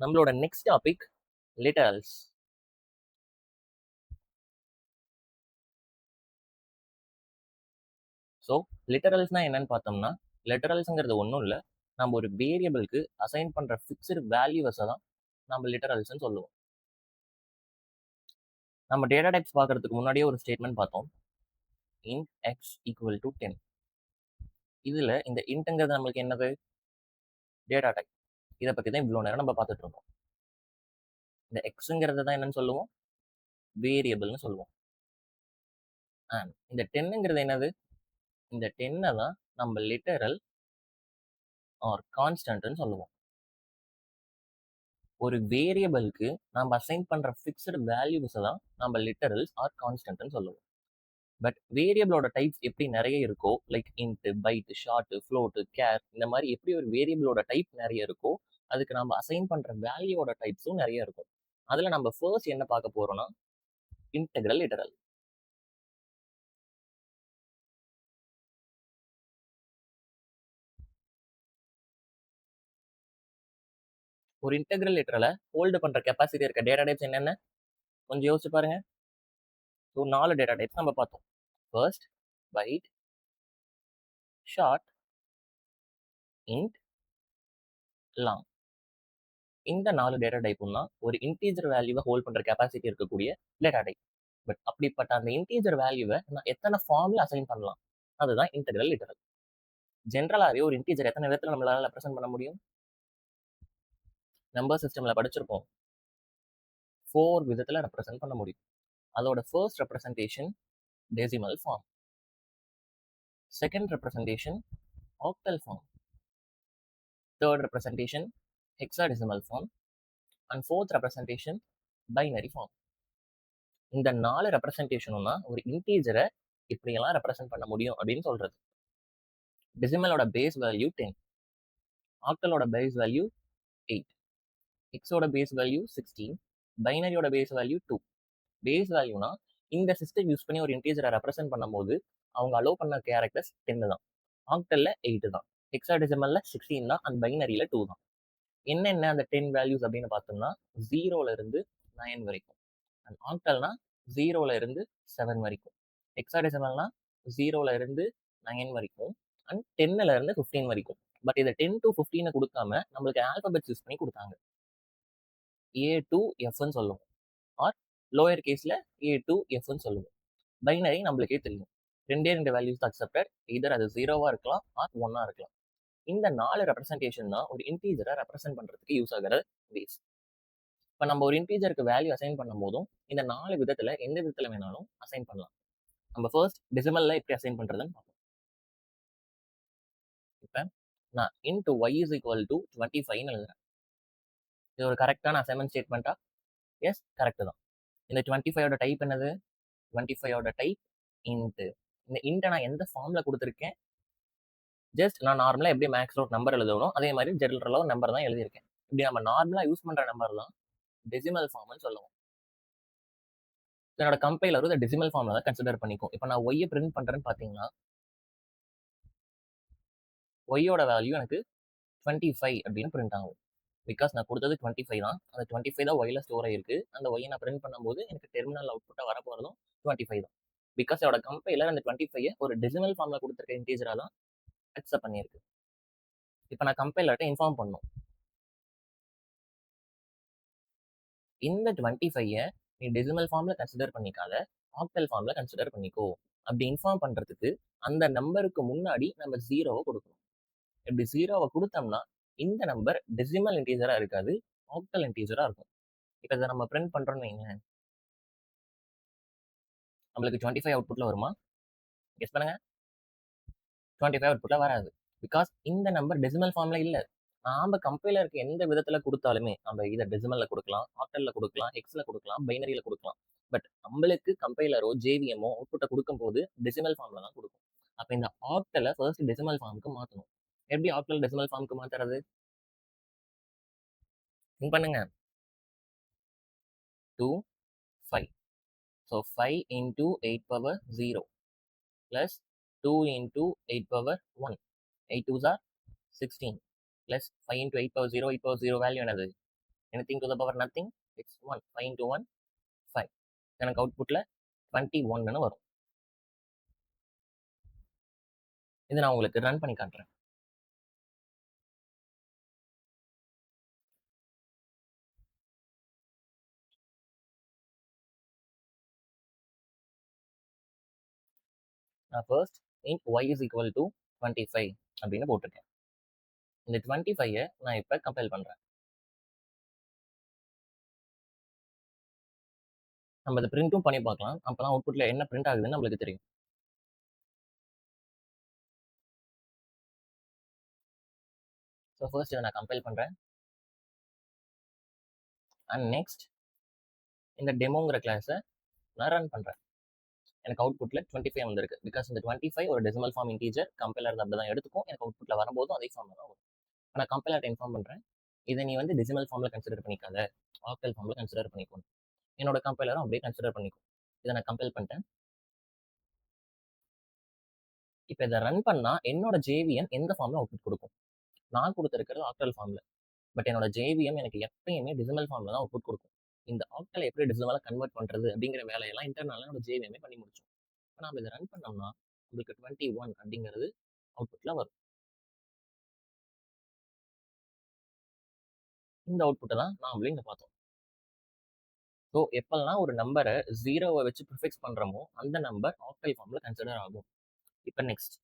நம்மளோட next topic literals. So லிட்டரல்ஸ்னா என்னன்னு பார்த்தோம்னா, லிட்டரல்ஸ்ங்கிறது ஒன்றும் இல்லை, நம்ம ஒரு வேரியபிளுக்கு அசைன் பண்ற ஃபிக்ஸ்டு வேல்யூஸை தான் நம்ம லிட்டரல்ஸ்னு சொல்லுவோம். நம்ம டேட்டா டைப்ஸ் பார்க்கறதுக்கு முன்னாடியே ஒரு ஸ்டேட்மெண்ட் பார்த்தோம், int x ஈக்குவல் டு 10. இதுல இந்த இன்ட்ங்கிறது நம்மளுக்கு என்னது? Data type. இதை பத்தி தான் இவ்வளோ நேரம் நம்ம பார்த்துட்டு இருந்தோம். இந்த எக்ஸுங்கிறத தான் என்னன்னு சொல்லுவோம்? வேரியபிள்னு சொல்லுவோம். அண்ட் இந்த 10ங்கிறது என்னது? இந்த 10 தான் நம்ம லிட்டரல் ஆர் கான்ஸ்டன்ட்னு சொல்லுவோம். ஒரு வேரியபிளுக்கு நம்ம அசைன் பண்ற ஃபிக்ஸ்டு வேல்யூஸ் தான் நம்ம லிட்டரல்ஸ் ஆர் கான்ஸ்டன்ட்னு சொல்லுவோம். பட் வேரியபிளோட டைப்ஸ் எப்படி நிறைய இருக்கோ, like int, byte, short, float, care, இந்த மாதிரி எப்படி ஒரு வேரியபிளோட டைப் நிறைய இருக்கோ, அதுக்கு நம்ம அசைன் பண்ற வேல்யூவோட டைப்ஸும் நிறைய இருக்கும். அதுல நம்ம ஃபர்ஸ்ட் என்ன பார்க்க போறோம்னா இன்டெக்ரல் லிட்டரல். ஒரு இன்டெக்ரல் லிட்டரலை ஹோல்டு பண்ற கெப்பாசிட்டி இருக்க டேட்டா டைப்ஸ் என்னென்ன கொஞ்சம் யோசிச்சு பாருங்க. ஸோ 4 டேட்டா டைப்ஸ் நம்ம பார்த்தோம். First byte, short, int, long. இந்த 4 டேட்டா டைப்பும் தான் ஒரு இன்டீஜர் வேல்யூவை ஹோல்ட் பண்ற கெப்பாசிட்டி இருக்கக்கூடிய டேட்டா டைப். பட் அப்படிப்பட்ட அந்த இன்டீஜர் வேல்யூவை நான் எத்தனை ஃபார்ம்ல அசைன் பண்ணலாம், அதுதான் இன்டெக்ரல் லிட்டரல். ஜென்ரலாகவே ஒரு இன்டீஜர் எத்தனை விதத்தில் நம்மளால ரெப்ரசென்ட் பண்ண முடியும்? நம்பர் சிஸ்டம்ல படிச்சிருப்போம், 4 விதத்தில் ரெப்ரசென்ட் பண்ண முடியும். அதோட first representation decimal form, second representation octal form, third representation hexadecimal form, and fourth representation binary form. இந்த 4 ரெப்ரசன்டேஷனும் தான் ஒரு இன்டீஜரை இப்படியெல்லாம் ரெப்ரசென்ட் பண்ண முடியும் அப்படின்னு சொல்றது. டெசிமலோட பேஸ் வேல்யூ 10, ஆக்டலோட பேஸ் வேல்யூ 8, எக்ஸோட பேஸ் வேல்யூ 16, பைனரியோட பேஸ் வேல்யூ 2. பேஸ் வேல்யூனா இந்த சிஸ்டம் யூஸ் பண்ணி ஒரு இன்டீஜரை ரெப்ரசென்ட் பண்ணும்போது அவங்க அலோவ் பண்ண கேரக்டர்ஸ் 10 தான், ஆக்டல்ல 8 தான், ஹெக்ஸாடெசிமல்ல 16 தான், அண்ட் பைனரியில 2 தான். என்னென்ன அந்த 10 வேல்யூஸ் அப்படின்னு பார்த்தோம்னா 0ல இருந்து 9 வரைக்கும், அண்ட் ஆக்டல்னா 0ல இருந்து 7 வரைக்கும், ஹெக்ஸாடெசிமல்னா 0ல இருந்து 9 வரைக்கும், அண்ட் 10ல இருந்து 15 வரைக்கும். பட் இதை 10 to 15 கொடுக்காம நம்மளுக்கு ஆல்பபெட்ஸ் யூஸ் பண்ணி கொடுத்தாங்க. ஏ டு எஃப்னு சொல்லுவோம், ஆர் லோயர் கேஸ்ல ஏ டு எஃப்னு சொல்லுவோம். பைனரி நம்மளுக்கே தெரியும், 2 வேல்யூஸ் தான் அக்செப்டட், இதர் அது 0வா இருக்கலாம் ஆர் 1ஆ இருக்கலாம். இந்த 4 ரெப்ரசன்டேஷன் தான் ஒரு இன்டீஜரை ரெப்ரசென்ட் பண்றதுக்கு யூஸ் ஆகிற வேஸ். இப்போ நம்ம ஒரு இன்டீஜருக்கு வேல்யூ அசைன் பண்ணும் போதும் இந்த 4 விதத்துல எந்த விதத்துல வேணாலும் அசைன் பண்ணலாம். நம்ம ஃபர்ஸ்ட் டெசிமல்ல எப்படி அசைன் பண்றதுன்னு பார்ப்போம். இப்போ நான் int y is equal to 25 எழுதுறேன். இது ஒரு கரெக்டான அசைன்மெண்ட் ஸ்டேட்மெண்ட்டா? எஸ், கரெக்ட் தான். இந்த 25ஓட டைப் என்னது? 25ஓட டைப் இன்ட். இந்த இன்ட்டை நான் எந்த ஃபார்ம்ல கொடுத்துருக்கேன்? ஜஸ்ட் நான் நார்மலா எப்படி மேக்ஸ்ல ஒரு நம்பர் எழுதணும் அதே மாதிரி ஜெனரலா ஒரு நம்பர் தான் எழுதியிருக்கேன். இப்படி நம்ம நார்மலா யூஸ் பண்ற நம்பர் தான் டெசிமல் ஃபார்ம்னு சொல்லுவோம். என்னோட கம்பைலரும் இந்த டெசிமல் ஃபார்ம்ல தான் கன்சிடர் பண்ணிக்கும். இப்போ நான் ஒய்யை பிரிண்ட் பண்றேன்னு பாத்தீங்கன்னா ஒய்யோட வேல்யூ எனக்கு 25 அப்படின்னு பிரிண்ட் ஆகும். பிகாஸ் நான் கொடுத்தது 25 தான், அந்த 25 தான் ஒய்ல ஸ்டோர் ஆயிருக்கு. அந்த ஒய்யை நான் பிரிண்ட் பண்ணும்போது எனக்கு டெர்மினல் அவுட்புட்டா வர போறதும் 25 தான். பிகாஸ் என்னோட கம்பைலர் அந்த 25 ஒரு டெசிமல் ஃபார்ம்ல கொடுத்துருக்க இன்டீஜரா தான் அக்செப்ட் பண்ணியிருக்கு. இப்போ நான் கம்பைலர்ட்ட இன்ஃபார்ம் பண்ணும், இந்த 25 நீ டெசிமல் ஃபார்ம்ல கன்சிடர் பண்ணிக்காத, ஆக்டல் ஃபார்ம்ல கன்சிடர் பண்ணிக்கோ. அப்படி இன்ஃபார்ம் பண்றதுக்கு அந்த நம்பருக்கு முன்னாடி நம்ம 0வை கொடுக்கணும். இப்படி 0வை கொடுத்தோம்னா இந்த நம்பர் டெசிமல் இன்டீஜரா இருக்காது, ஆக்டல் இன்டீஜரா இருக்கும். இப்போ இதை நம்ம பிரிண்ட் பண்றோம்னு வைங்க, நம்மளுக்கு 25 அவுட்புட்ல வருமா? கெஸ் பண்ணுங்க. 25 அவுட்புட்ல வராது. பிகாஸ் இந்த நம்பர் டெசிமல் ஃபார்ம்ல இல்ல. நாம கம்பைலருக்கு எந்த விதத்துல கொடுத்தாலுமே நம்ம இதை டெசிமல்ல கொடுக்கலாம், ஆக்டல்ல கொடுக்கலாம், ஹெக்ஸ்ல கொடுக்கலாம், பைனரியில கொடுக்கலாம். பட் நம்மளுக்கு கம்பைலரோ ஜேவிஎம்மோ அவுட்புட்டை கொடுக்கும் போது டெசிமல் ஃபார்ம்ல தான் கொடுக்கும். அப்ப இந்த ஆக்டலை ஃபர்ஸ்ட் டெசிமல் ஃபார்முக்கு மாற்றணும். எப்படி ஆக்டல் டெசிமல் ஃபார்முக்கு மாத்துறது? திங்க் பண்ணுங்க. 2, 5. So 5 into 8 power 0 plus 2 into 8 power 1. 8 2s are 16 plus 5 into 8 power 0, 8 power 0 value என்னது? anything to the power nothing, it's 1. 5 into 1, 5. எனக்கு அவுட்புட்டில் 21 வரும். இதை நான் உங்களுக்கு ரன் பண்ணி காட்டுறேன். நான் first int y is equal to 25 அப்படின்னு போட்டிருக்கேன். இந்த 25 நான் இப்போ கம்பைல் பண்ணுறேன். நம்ம இதை பிரிண்ட்டும் பண்ணி பார்க்கலாம். அப்போதான் அவுட்புட்டில் என்ன பிரிண்ட் ஆகுதுன்னு நம்மளுக்கு தெரியும். ஸோ ஃபர்ஸ்ட் இதை நான் கம்பைல் பண்ணுறேன். அண்ட் நெக்ஸ்ட் இந்த டெமோங்கிற கிளாஸை நான் ரன் பண்ணுறேன். எனக்கு அவுட்புட்டில் 25 வந்திருக்கு. பிகாஸ் இந்த 25 ஒரு டெசிமல் ஃபார்ம் இன்டீஜர், கம்பைலர் அப்படி தான் எடுத்துக்கும். எனக்கு அவுட்புட்டில் வரும்போதும் அதே ஃபார்ம் தான் வரும். நான் கம்பைலர்ட்ட இன்ஃபார்ம் பண்ணுறேன், இதை நீ வந்து டெசிமல் ஃபார்மில் கன்சிடர் பண்ணிக்காத, ஆக்டல் ஃபார்மில் கன்சிடர் பண்ணிக்கணும். என்னோட கம்பைலரும் அப்படியே கன்சிடர் பண்ணிக்கும். இதை நான் கம்பைல் பண்ணிட்டேன். இப்போ இதை ரன் பண்ணால் என்னோட ஜேவிஎம் எந்த ஃபார்மில் அவுட்புட் கொடுக்கும்? நான் கொடுத்துருக்கிறது ஆக்டல் ஃபார்மில். பட் என்னோட ஜேவிஎம் எனக்கு எப்பயுமே டெசிமல் ஃபார்மில் தான் அவுட்புட் கொடுக்கும். இந்த ஆக்டலை எப்படி டெசிமலாக கன்வெர்ட் பண்ணுறது அப்படிங்கிற வேலையெல்லாம் இன்டர்னலாக என்னோட ஜேவிஎம்மே பண்ணி முடிச்சோம். இப்போ நம்ம இதை ரன் பண்ணோம்னா உங்களுக்கு 21 அப்படிங்கிறது அவுட்புட்டில் வரும். இந்த அவுட்புட்டை தான் நாமளும் இங்கே பார்த்தோம். ஸோ எப்பெல்லாம் ஒரு நம்பரை 0வை வச்சு ப்ரிஃபிக்ஸ் பண்ணுறோமோ அந்த நம்பர் ஆக்டல் ஃபார்மில் கன்சிடர் ஆகும். இப்போ நெக்ஸ்ட்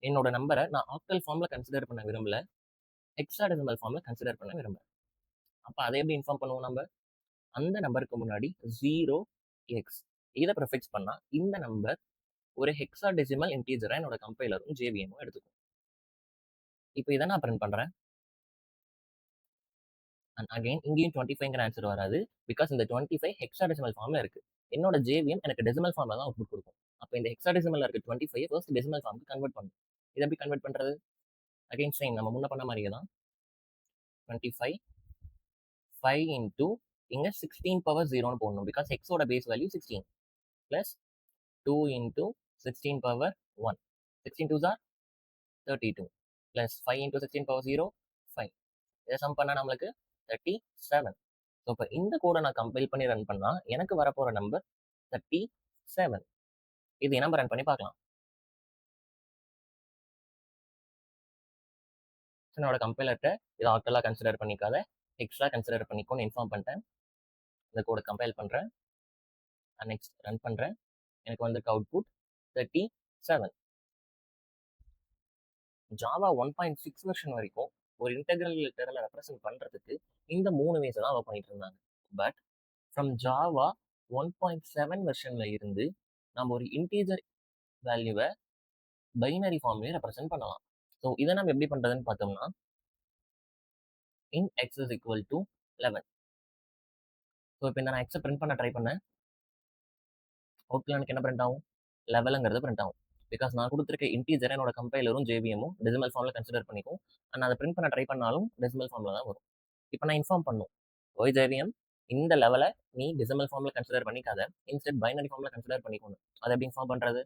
என்னோட நம்பரை நான் ஆக்டல் ஃபார்மில் கன்சிடர் பண்ண விரும்பல, ஹெக்ஸாடெசிமல் ஃபார்மில் கன்சிடர் பண்ண விரும்புகிறேன். அப்போ அதை எப்படி இன்ஃபார்ம் பண்ணுவோம்? நம்ம அந்த நம்பருக்கு முன்னாடி 0x இதை ப்ரிஃபிக்ஸ் பண்ணால் இந்த நம்பர் ஒரு ஹெக்ஸாடெசிமல் இன்டீஜரை என்னோட கம்பைலரும் ஜேவிஎமும் எடுத்துக்கும். இப்போ இதை நான் பிரிண்ட் பண்ணுறேன். அண்ட் அகைன் இங்கேயும் 25ங்கிற ஆன்சர் வராது. பிகாஸ் இந்த 25 ஹெக்ஸாடெசிமல் ஃபார்மில் இருக்குது. என்னோட ஜேவிஎம் எனக்கு டெசிமல் ஃபார்மில் தான் அவுட்புட் கொடுக்கும். அப்போ இந்த ஹெக்ஸாடெசிமலில் இருக்க 25 ஃபர்ஸ்ட் டெசிமல் ஃபார்முக்கு கன்வெர்ட் பண்ணும். இதை எப்படி கன்வெர்ட் பண்ணுறது? அகைன் சேம் நம்ம முன்ன பண்ண மாதிரியே தான். 25 5 இன்டூ இங்கே 16 பவர் 0ன்னு போடணும். பிகாஸ் எக்ஸோட base value 16 plus 2 into 16 power 1. 16 2s are 32 plus 5 into 16 power 0 5. இதை சம் பண்ணால் நம்மளுக்கு 37. ஸோ இப்போ இந்த கோடை நான் கம்பைல் பண்ணி ரன் பண்ணால் எனக்கு வரப்போகிற நம்பர் 37. இது நம்பர் ரன் பண்ணி பார்க்கலாம். என்னோட கம்பைலர்கிட்ட இதை ஆக்டலாக கன்சிடர் பண்ணிக்காத, எக்ஸ்ட்ரா கன்சிடர் பண்ணிக்கோன்னு இன்ஃபார்ம் பண்ணிட்டேன். இந்த கோடை கம்பைல் பண்ணுறேன். நெக்ஸ்ட் ரன் பண்ணுறேன். எனக்கு வந்திருக்க அவுட்புட் 37. ஜாவா 1.6 வெர்ஷன் வரைக்கும் ஒரு இன்டெக்ரல் லிட்டரலை ரெப்ரசென்ட் பண்ணுறதுக்கு இந்த 3 வேஸை தான் ஒர்க் பண்ணிட்டு இருந்தாங்க. பட் ஃப்ரம் ஜாவா 1.7 வெர்ஷனில் இருந்து நம்ம ஒரு இன்டீஜர் வேல்யூவை பைனரி ஃபார்ம்லேயே ரெப்ரசென்ட் பண்ணலாம். ஸோ இதை நம்ம எப்படி பண்ணுறதுன்னு பார்த்தோம்னா int x is equal to 11. So இப்போ இந்த நான் எக்ஸை பிரிண்ட் பண்ண ட்ரை பண்ணேன். அவுட்ல எனக்கு என்ன பிரிண்ட் ஆகும்? 11ங்கிறது பிரிண்ட் ஆகும். பிகாஸ் நான் கொடுத்துருக்க இன்டீஜரை என்னோட கம்பைலரும் ஜேவிஎமும் டெசிமல் ஃபார்மில் கன்சிடர் பண்ணிக்கும். நான் அதை பிரிண்ட் பண்ண ட்ரை பண்ணாலும் டெசிமல் ஃபார்மில் தான் வரும். இப்போ நான் இன்ஃபார்ம் பண்ணும், ஓய் ஜேவிஎம் இந்த லெவலை நீ டெசிமல் ஃபார்மில் கன்சிடர் பண்ணிக்காத, இன்ஸ்டெட் பைனரி ஃபார்மில் கன்சிடர் பண்ணிக்கணும். அதை எப்படி இன்ஃபார்ம் பண்ணுறது?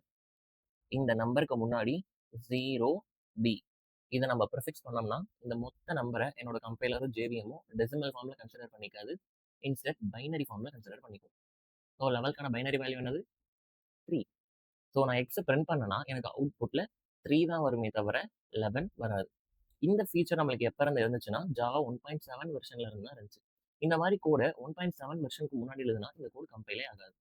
இந்த நம்பருக்கு முன்னாடி 0b இதை நம்ம ப்ரிஃபிக்ஸ் பண்ணோம்னா இந்த மொத்த நம்பரை என்னோட கம்பைலரும் ஜேவிஎமும் டெசிமல் ஃபார்மில் கன்சிடர் பண்ணிக்காது, இன்ஸ்டெட் பைனரி ஃபார்மில் கன்சிடர் பண்ணிக்கும். ஸோ லெவலுக்கான பைனரி வேல்யூ என்னது? 3. ஸோ நான் எக்ஸை பிரிண்ட் பண்ணனா எனக்கு அவுட்புட்டில் 3 தான் வருமே தவிர 11 வராது. இந்த ஃபீச்சர் நம்மளுக்கு எப்போ இருந்து இருந்துச்சுன்னா ஜாவா 1.7 வெர்ஷனில் இருந்து தான் இருந்துச்சு. இந்த மாதிரி கோடை 1.7 வெர்ஷனுக்கு முன்னாடி எழுதுனா இந்த கோடு கம்பைலே ஆகாது.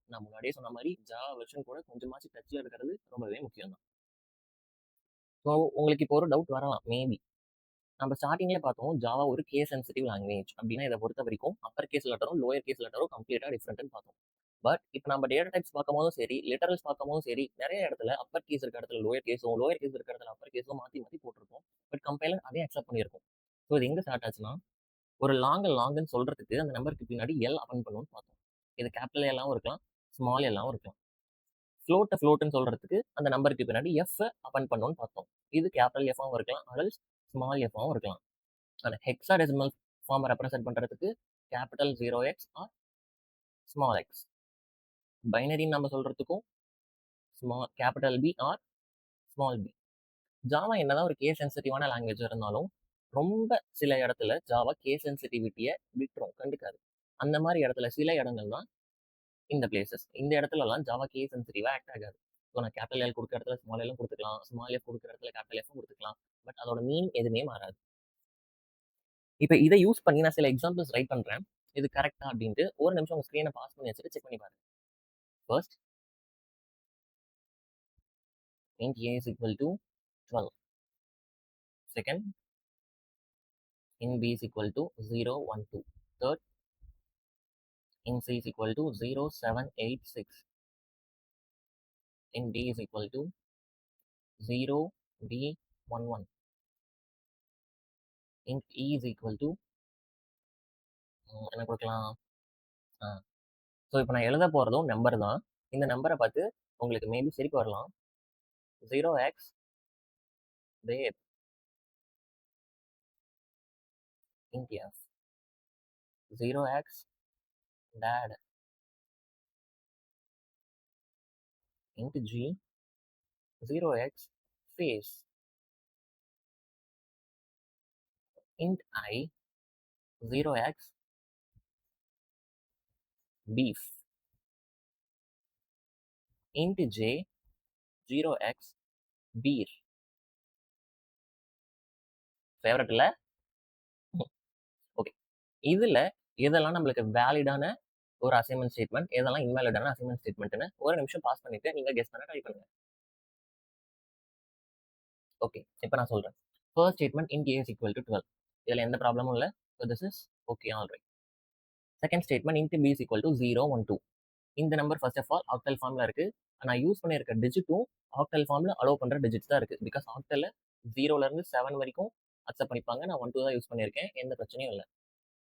நான் முன்னாடியே சொன்ன மாதிரி ஜாவா வெர்ஷன் கூட கொஞ்சமாச்சு டச்சில் இருக்கிறது ரொம்பவே முக்கியம் தான். ஸோ உங்களுக்கு இப்போ ஒரு டவுட் வரலாம், மேபி நம்ம ஸ்டார்டிங்லேயே பார்த்தோம் ஜாவா ஒரு கேஸ் சென்சிட்டிவ் லாங்குவேஜ் அப்படின்னா இதை பொறுத்த வரைக்கும் அப்பர் கேஸ் லெட்டரும் லோயர் கேஸ் லெட்டரும் கம்ப்ளீட்டாக டிஃப்ரெண்ட்னு பார்த்தோம். பட் இப்போ நம்ம டேட்டா டைப்ஸ் பார்க்கும் போதும் சரி, லிட்டரல்ஸ் பார்க்கும் போதும் சரி, நிறைய இடத்துல அப்பர் கேஸ் இருக்க இடத்துல லோயர் கேஸும், லோயர் கேஸ் இருக்கிற இடத்துல அப்பர் கேஸும் மாற்றி மாற்றி போட்டிருக்கோம். பட் கம்பைலர் அதே அக்செப்ட் பண்ணியிருக்கும். ஸோ இது எங்கே ஸ்டார்ட் ஆச்சுன்னா ஒரு லாங்குன்னு சொல்றதுக்கு அந்த நம்பருக்கு பின்னாடி எல் அப்பன் பண்ணணும்னு பார்த்தோம். இது கேபிட்டல் எல்லாவும் இருக்கலாம், ஸ்மால் எல்லாவும் இருக்கலாம். ஃப்ளோட்டுன்னு சொல்றதுக்கு அந்த நம்பருக்கு பின்னாடி எஃப் அப்பன் பண்ணணும்னு பார்த்தோம். இது கேபிட்டல் எஃபாவும் இருக்கலாம், அல்லது ஸ்மால் எஃபாவும் இருக்கலாம். அந்த ஹெக்ஸாடெசிமல் ஃபார்மை ரெப்ரசென்ட் பண்ணுறதுக்கு capital 0x or small X. பைனரின்னு நம்ம சொல்கிறதுக்கும் capital B or small B. Java என்னதான் ஒரு கேஸ் சென்சிட்டிவான லாங்குவேஜ் இருந்தாலும் ரொம்ப சில இடத்துல ஜாவா கே சென்சிட்டிவிட்டியை விட்டுரும், கண்டுக்காது. அந்த மாதிரி இடத்துல சில இடங்கள் தான் இந்த பிளேசஸ். இந்த இடத்துலலாம் ஜாவா கே சென்சிட்டிவா ஆக்ட் ஆகாது. ஸோ நான் கேபிட்டல் எல் கொடுக்குற இடத்துல ஸ்மால் எல்லும் கொடுத்துக்கலாம், ஸ்மால் எஃப் கொடுக்குற இடத்துல கேபிட்டல் எஃப்பும் கொடுத்துக்கலாம். பட் அதோட மீன் எதுவுமே மாறாது. இப்போ இதை யூஸ் பண்ணி நான் சில எக்ஸாம்பிள்ஸ் ரைட் பண்றேன். இது கரெக்டா அப்படின்ட்டு ஒரு நிமிஷம் உங்க ஸ்க்ரீனை பாஸ் பண்ணி வச்சுட்டு செக் பண்ணி பாருங்க. First int a is equal to 12. Second, int b is equal to 0, 1, 2. Third, int c is equal to 0, 7, 8, 6. Int d is equal to 0, d, 1, 1. Int e is equal to என்ன கொடுக்கலாம்? So இப்போ நான் எழுத போகிறதும் number தான். இந்த நம்பரை பார்த்து உங்களுக்கு மேபி சிரிப்பு வரலாம். 0x babe int f, 0x dad int g, 0x face, int I, 0x beef, int j, 0x beer. Favourite இல்லை? ஓகே, இதில் எதெல்லாம் நம்மளுக்கு வேலிடான ஒரு அசைன்மெண்ட் ஸ்டேட்மெண்ட், எதெல்லாம் இன்வேலிடான அசைன்மெண்ட் ஸ்டேட்மெண்ட்னு ஒரு நிமிஷம் பாஸ் பண்ணிட்டு நீங்கள் கெஸ் பண்ண ட்ரை பண்ணுங்க. ஓகே, இப்போ நான் சொல்கிறேன். First statement int a is equal to 12. இதில் எந்த ப்ராப்ளமும் இல்லை. So this is okay, all right. Second statement int b is equal to 0, 1, 2. இந்த number first of all octal ஃபார்மில் இருக்குது. நான் யூஸ் பண்ணியிருக்க டிஜிட்டும் ஆக்டல் ஃபார்மில் அலோவ் பண்ணுற டிஜிட்ஸ் தான் இருக்குது. பிகாஸ் ஆக்டலில் 0லேருந்து 7 வரைக்கும் அக்செப்ட் பண்ணிப்பாங்க. நான் 1, 2 தான் யூஸ் பண்ணியிருக்கேன், எந்த பிரச்சனையும் இல்லை.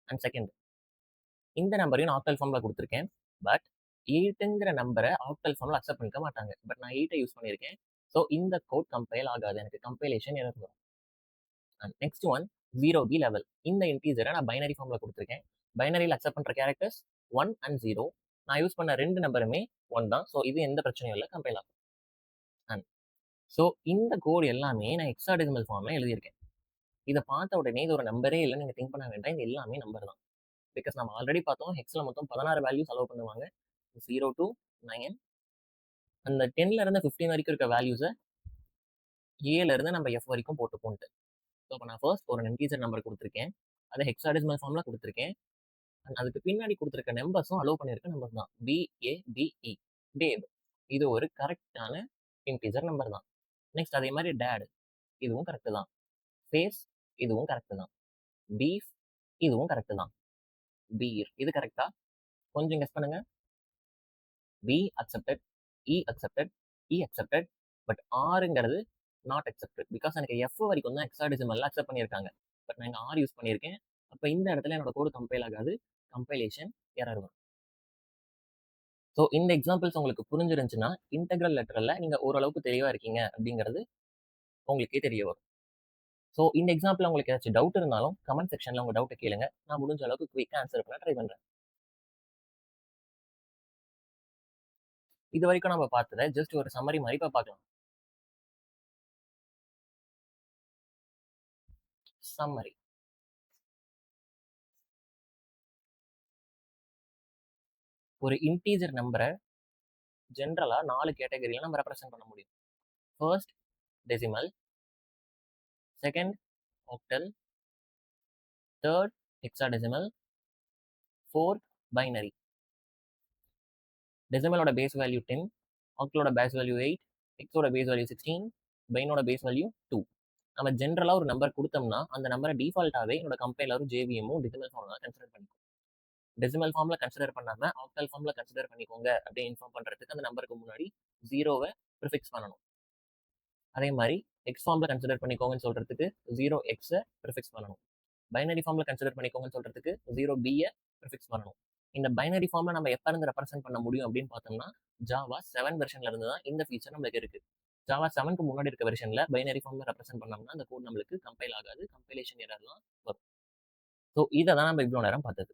அண்ட் செகண்ட், இந்த நம்பரையும் நான் ஆக்டல் ஃபார்மில் கொடுத்துருக்கேன். பட் 8ங்கிற நம்பரை ஆக்டல் ஃபார்மில் அக்செப்ட் பண்ணிக்க மாட்டாங்க. பட் நான் 8 யூஸ் பண்ணியிருக்கேன். ஸோ இந்த கோட் கம்பைல் ஆகாது, எனக்கு கம்பைலேஷன் எரர் வரும். And next one 0b level. இந்த இன்டீஜரை நான் பைனரி ஃபார்மில் கொடுத்துருக்கேன். பைனரியில் அக்செப்ட் பண்ணுற கேரக்டர்ஸ் 1 and 0. நான் யூஸ் பண்ண 2 நம்பருமே 1 தான். ஸோ இது எந்த பிரச்சனையும் இல்லை, கம்பைல் ஆகும். அண்ட் ஸோ இந்த கோட் எல்லாமே நான் ஹெக்ஸாடெசிமல் ஃபார்மில் எழுதியிருக்கேன். இதை பார்த்த உடனே இது ஒரு நம்பரே இல்லை நீங்கள் திங்க் பண்ண வேண்டாம், இது எல்லாமே நம்பர் தான். பிகாஸ் நம்ம ஆல்ரெடி பார்த்தோம், ஹெக்ஸில் மொத்தம் 16 வேல்யூஸ் அலோவ் பண்ணுவாங்க. 0 to 9. அந்த 10லேருந்து 15 வரைக்கும் இருக்க வேல்யூஸை ஏலேருந்து நம்ம எஃப் வரைக்கும் போட்டு போன்ட்டு. ஸோ இப்போ நான் ஃபர்ஸ்ட் ஒரு இன்டீஜர் நம்பர் கொடுத்துருக்கேன், அதை ஹெக்ஸாடெசிமல் ஃபார்மில் கொடுத்துருக்கேன். அண்ட் அதுக்கு பின்னாடி கொடுத்துருக்க நம்பர்ஸும் அலோவ் பண்ணியிருக்க நம்பர் தான். BABE, பேப். இது ஒரு கரெக்டான இன்டீஜர் நம்பர் தான். நெக்ஸ்ட் அதே மாதிரி டேட், இதுவும் கரெக்டு தான். ஃபேஸ், இதுவும் கரெக்டு தான். பீஃப், இதுவும் கரெக்டு தான். பீர், இது கரெக்டா? கொஞ்சம் கெஸ் பண்ணுங்க. B accepted, E accepted, E accepted, but ஆறுங்கிறது நாட் அக்செப்டட். பிகாஸ் எனக்கு எஃப் வரைக்கும் தான் ஹெக்ஸாடெசிமல்ல அக்செப்ட் பண்ணியிருக்காங்க. பட் நான் இங்கே ஆர் யூஸ் பண்ணியிருக்கேன். அப்போ இந்த இடத்துல என்னோட கோடு கம்பைல் ஆகாது, கம்பைலேஷன் எரர் வரும். ஸோ இந்த எக்ஸாம்பிள்ஸ் உங்களுக்கு புரிஞ்சிருந்துச்சுன்னா இன்டெக்ரல் லெட்டரில் நீங்கள் ஓரளவுக்கு தெளிவாக இருக்கீங்க அப்படிங்கிறது உங்களுக்கே தெரிய வரும். ஸோ இந்த எக்ஸாம்பிள் உங்களுக்கு ஏதாச்சும் டவுட் இருந்தாலும் கமெண்ட் செக்ஷனில் உங்கள் டவுட்டை கேளுங்க, நான் முடிஞ்ச அளவுக்கு குயிக்காக ஆன்சர் பண்ண ட்ரை பண்ணுறேன். இது வரைக்கும் நம்ம பார்த்ததை ஜஸ்ட் ஒரு சம்மரி மாதிரி இப்போ பார்க்கலாம். சம்மரி. ஒரு இன்டீஜர் நம்பரை ஜென்ரலாக 4 கேட்டகரியில் நம்ம ரெப்ரசென்ட் பண்ண முடியும். First decimal, second octal, third hexadecimal, fourth binary. டெசிமலோட பேஸ் வேல்யூ 10, ஆக்டலோட பேஸ் வேல்யூ 8, ஹெக்ஸோட பேஸ் வேல்யூ 16, பைனோட பேஸ் வேல்யூ 2. நம்ம ஜென்ரலாக ஒரு நம்பர் கொடுத்தோம்னா அந்த நம்பரை டிஃபால்ட்டாகவே என்னோட கம்பைலரும் ஜேவிஎம்மும் டெசிமல் ஃபார்மில் கன்சிடர் பண்ணிக்கும். டெசிமல் ஃபார்மில் கன்சிடர் பண்ணாமல் ஆக்டல் ஃபார்மில் கன்சிடர் பண்ணிக்கோங்க அப்படின்னு இன்ஃபார்ம் பண்ணுறதுக்கு அந்த நம்பருக்கு முன்னாடி 0வை ப்ரிஃபிக்ஸ் பண்ணணும். அதே மாதிரி எக்ஸ் ஃபார்மில் கன்சிடர் பண்ணிக்கோங்கன்னு சொல்கிறதுக்கு 0x ப்ரிஃபிக்ஸ் பண்ணணும். பைனரி ஃபார்மில் கன்சிடர் பண்ணிக்கோங்கன்னு சொல்கிறதுக்கு 0b ப்ரிஃபிக்ஸ் பண்ணணும். இந்த பைனரி ஃபார்மில் நம்ம எப்போ இருந்து ரெப்ரசென்ட் பண்ண முடியும் அப்படின்னு பார்த்தோம்னா ஜாவா 7 வெர்ஷன்ல இருந்து தான் இந்த ஃபீச்சர் நம்மளுக்கு இருக்குது. ஜாவா 7க்கு முன்னாடி இருக்க வெர்ஷனில் பைனரி ஃபார்மில் ரெப்ரசென்ட் பண்ணோம்னா அந்த கோட் நம்மளுக்கு கம்பைல் ஆகாது, கம்பைலேஷன் எரர்லாம் வரும். ஸோ இதை தான் நம்ம இவ்வளோ நேரம் பார்த்தது.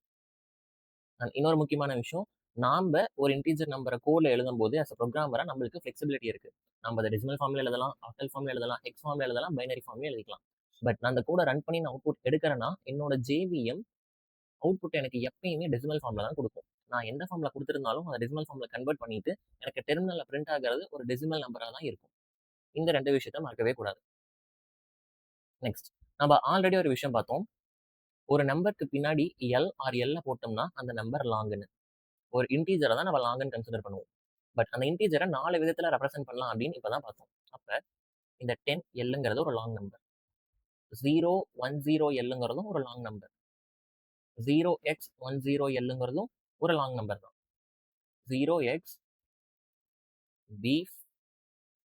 இன்னொரு முக்கியமான விஷயம், நாம் ஒரு இன்டீஜர் நம்பரை கோடில் எழுதும் போது அஸ் அ ப்ரோக்ராமராக நம்மளுக்கு ஃப்ளெக்சிபிலிட்டி இருக்குது. நம்ம அதை டெசிமல் ஃபார்மில் எழுதலாம், ஆக்டல் ஃபார்மில் எழுதலாம், ஹெக்ஸ் ஃபார்மில் எழுதலாம், பைனரி ஃபார்மில் எழுதிக்கலாம். பட் நான் அந்த கோட ரன் பண்ணி நான் அவுட்புட் எடுக்கிறேன்னா, என்னோட JVM அவுட்புட் எனக்கு எப்பயுமே டெசிமல் ஃபார்ம்ல தான் குடுக்கும். நான் எந்த ஃபார்ம்ல குடுத்திருந்தாலும், அத டெசிமல் ஃபார்ம்ல கன்வெர்ட் பண்ணிட்டு, எனக்கு டெர்மினல்ல பிரிண்ட் ஆகுறது ஒரு டெசிமல் நம்பரா தான் இருக்கும். இந்த 2 விஷயத்த மறக்கவே கூடாது. நெக்ஸ்ட், நம்ம ஆல்ரெடி ஒரு விஷயம் பார்த்தோம். ஒரு நம்பருக்கு பின்னாடி எல் ஆர் எல்ல போட்டோம்னா, அந்த நம்பர் லாங்குன்னு. ஒரு இன்டிஜர தான் நம்ம லாங்குன்னு கன்சிடர் பண்ணுவோம். பட் அந்த இன்டிஜர 4 விதத்துல ரெப்ரசென்ட் பண்ணலாம் அப்படின்னு இப்ப தான் பார்த்தோம். அப்ப இந்த 10 எல்லுங்கிறது ஒரு லாங் நம்பர். 010 எல்லுங்கிறதும் ஒரு லாங் நம்பர். 0x10 எல்லுங்கிறதும் ஒரு லாங் நம்பர் தான். 0x பீஃப்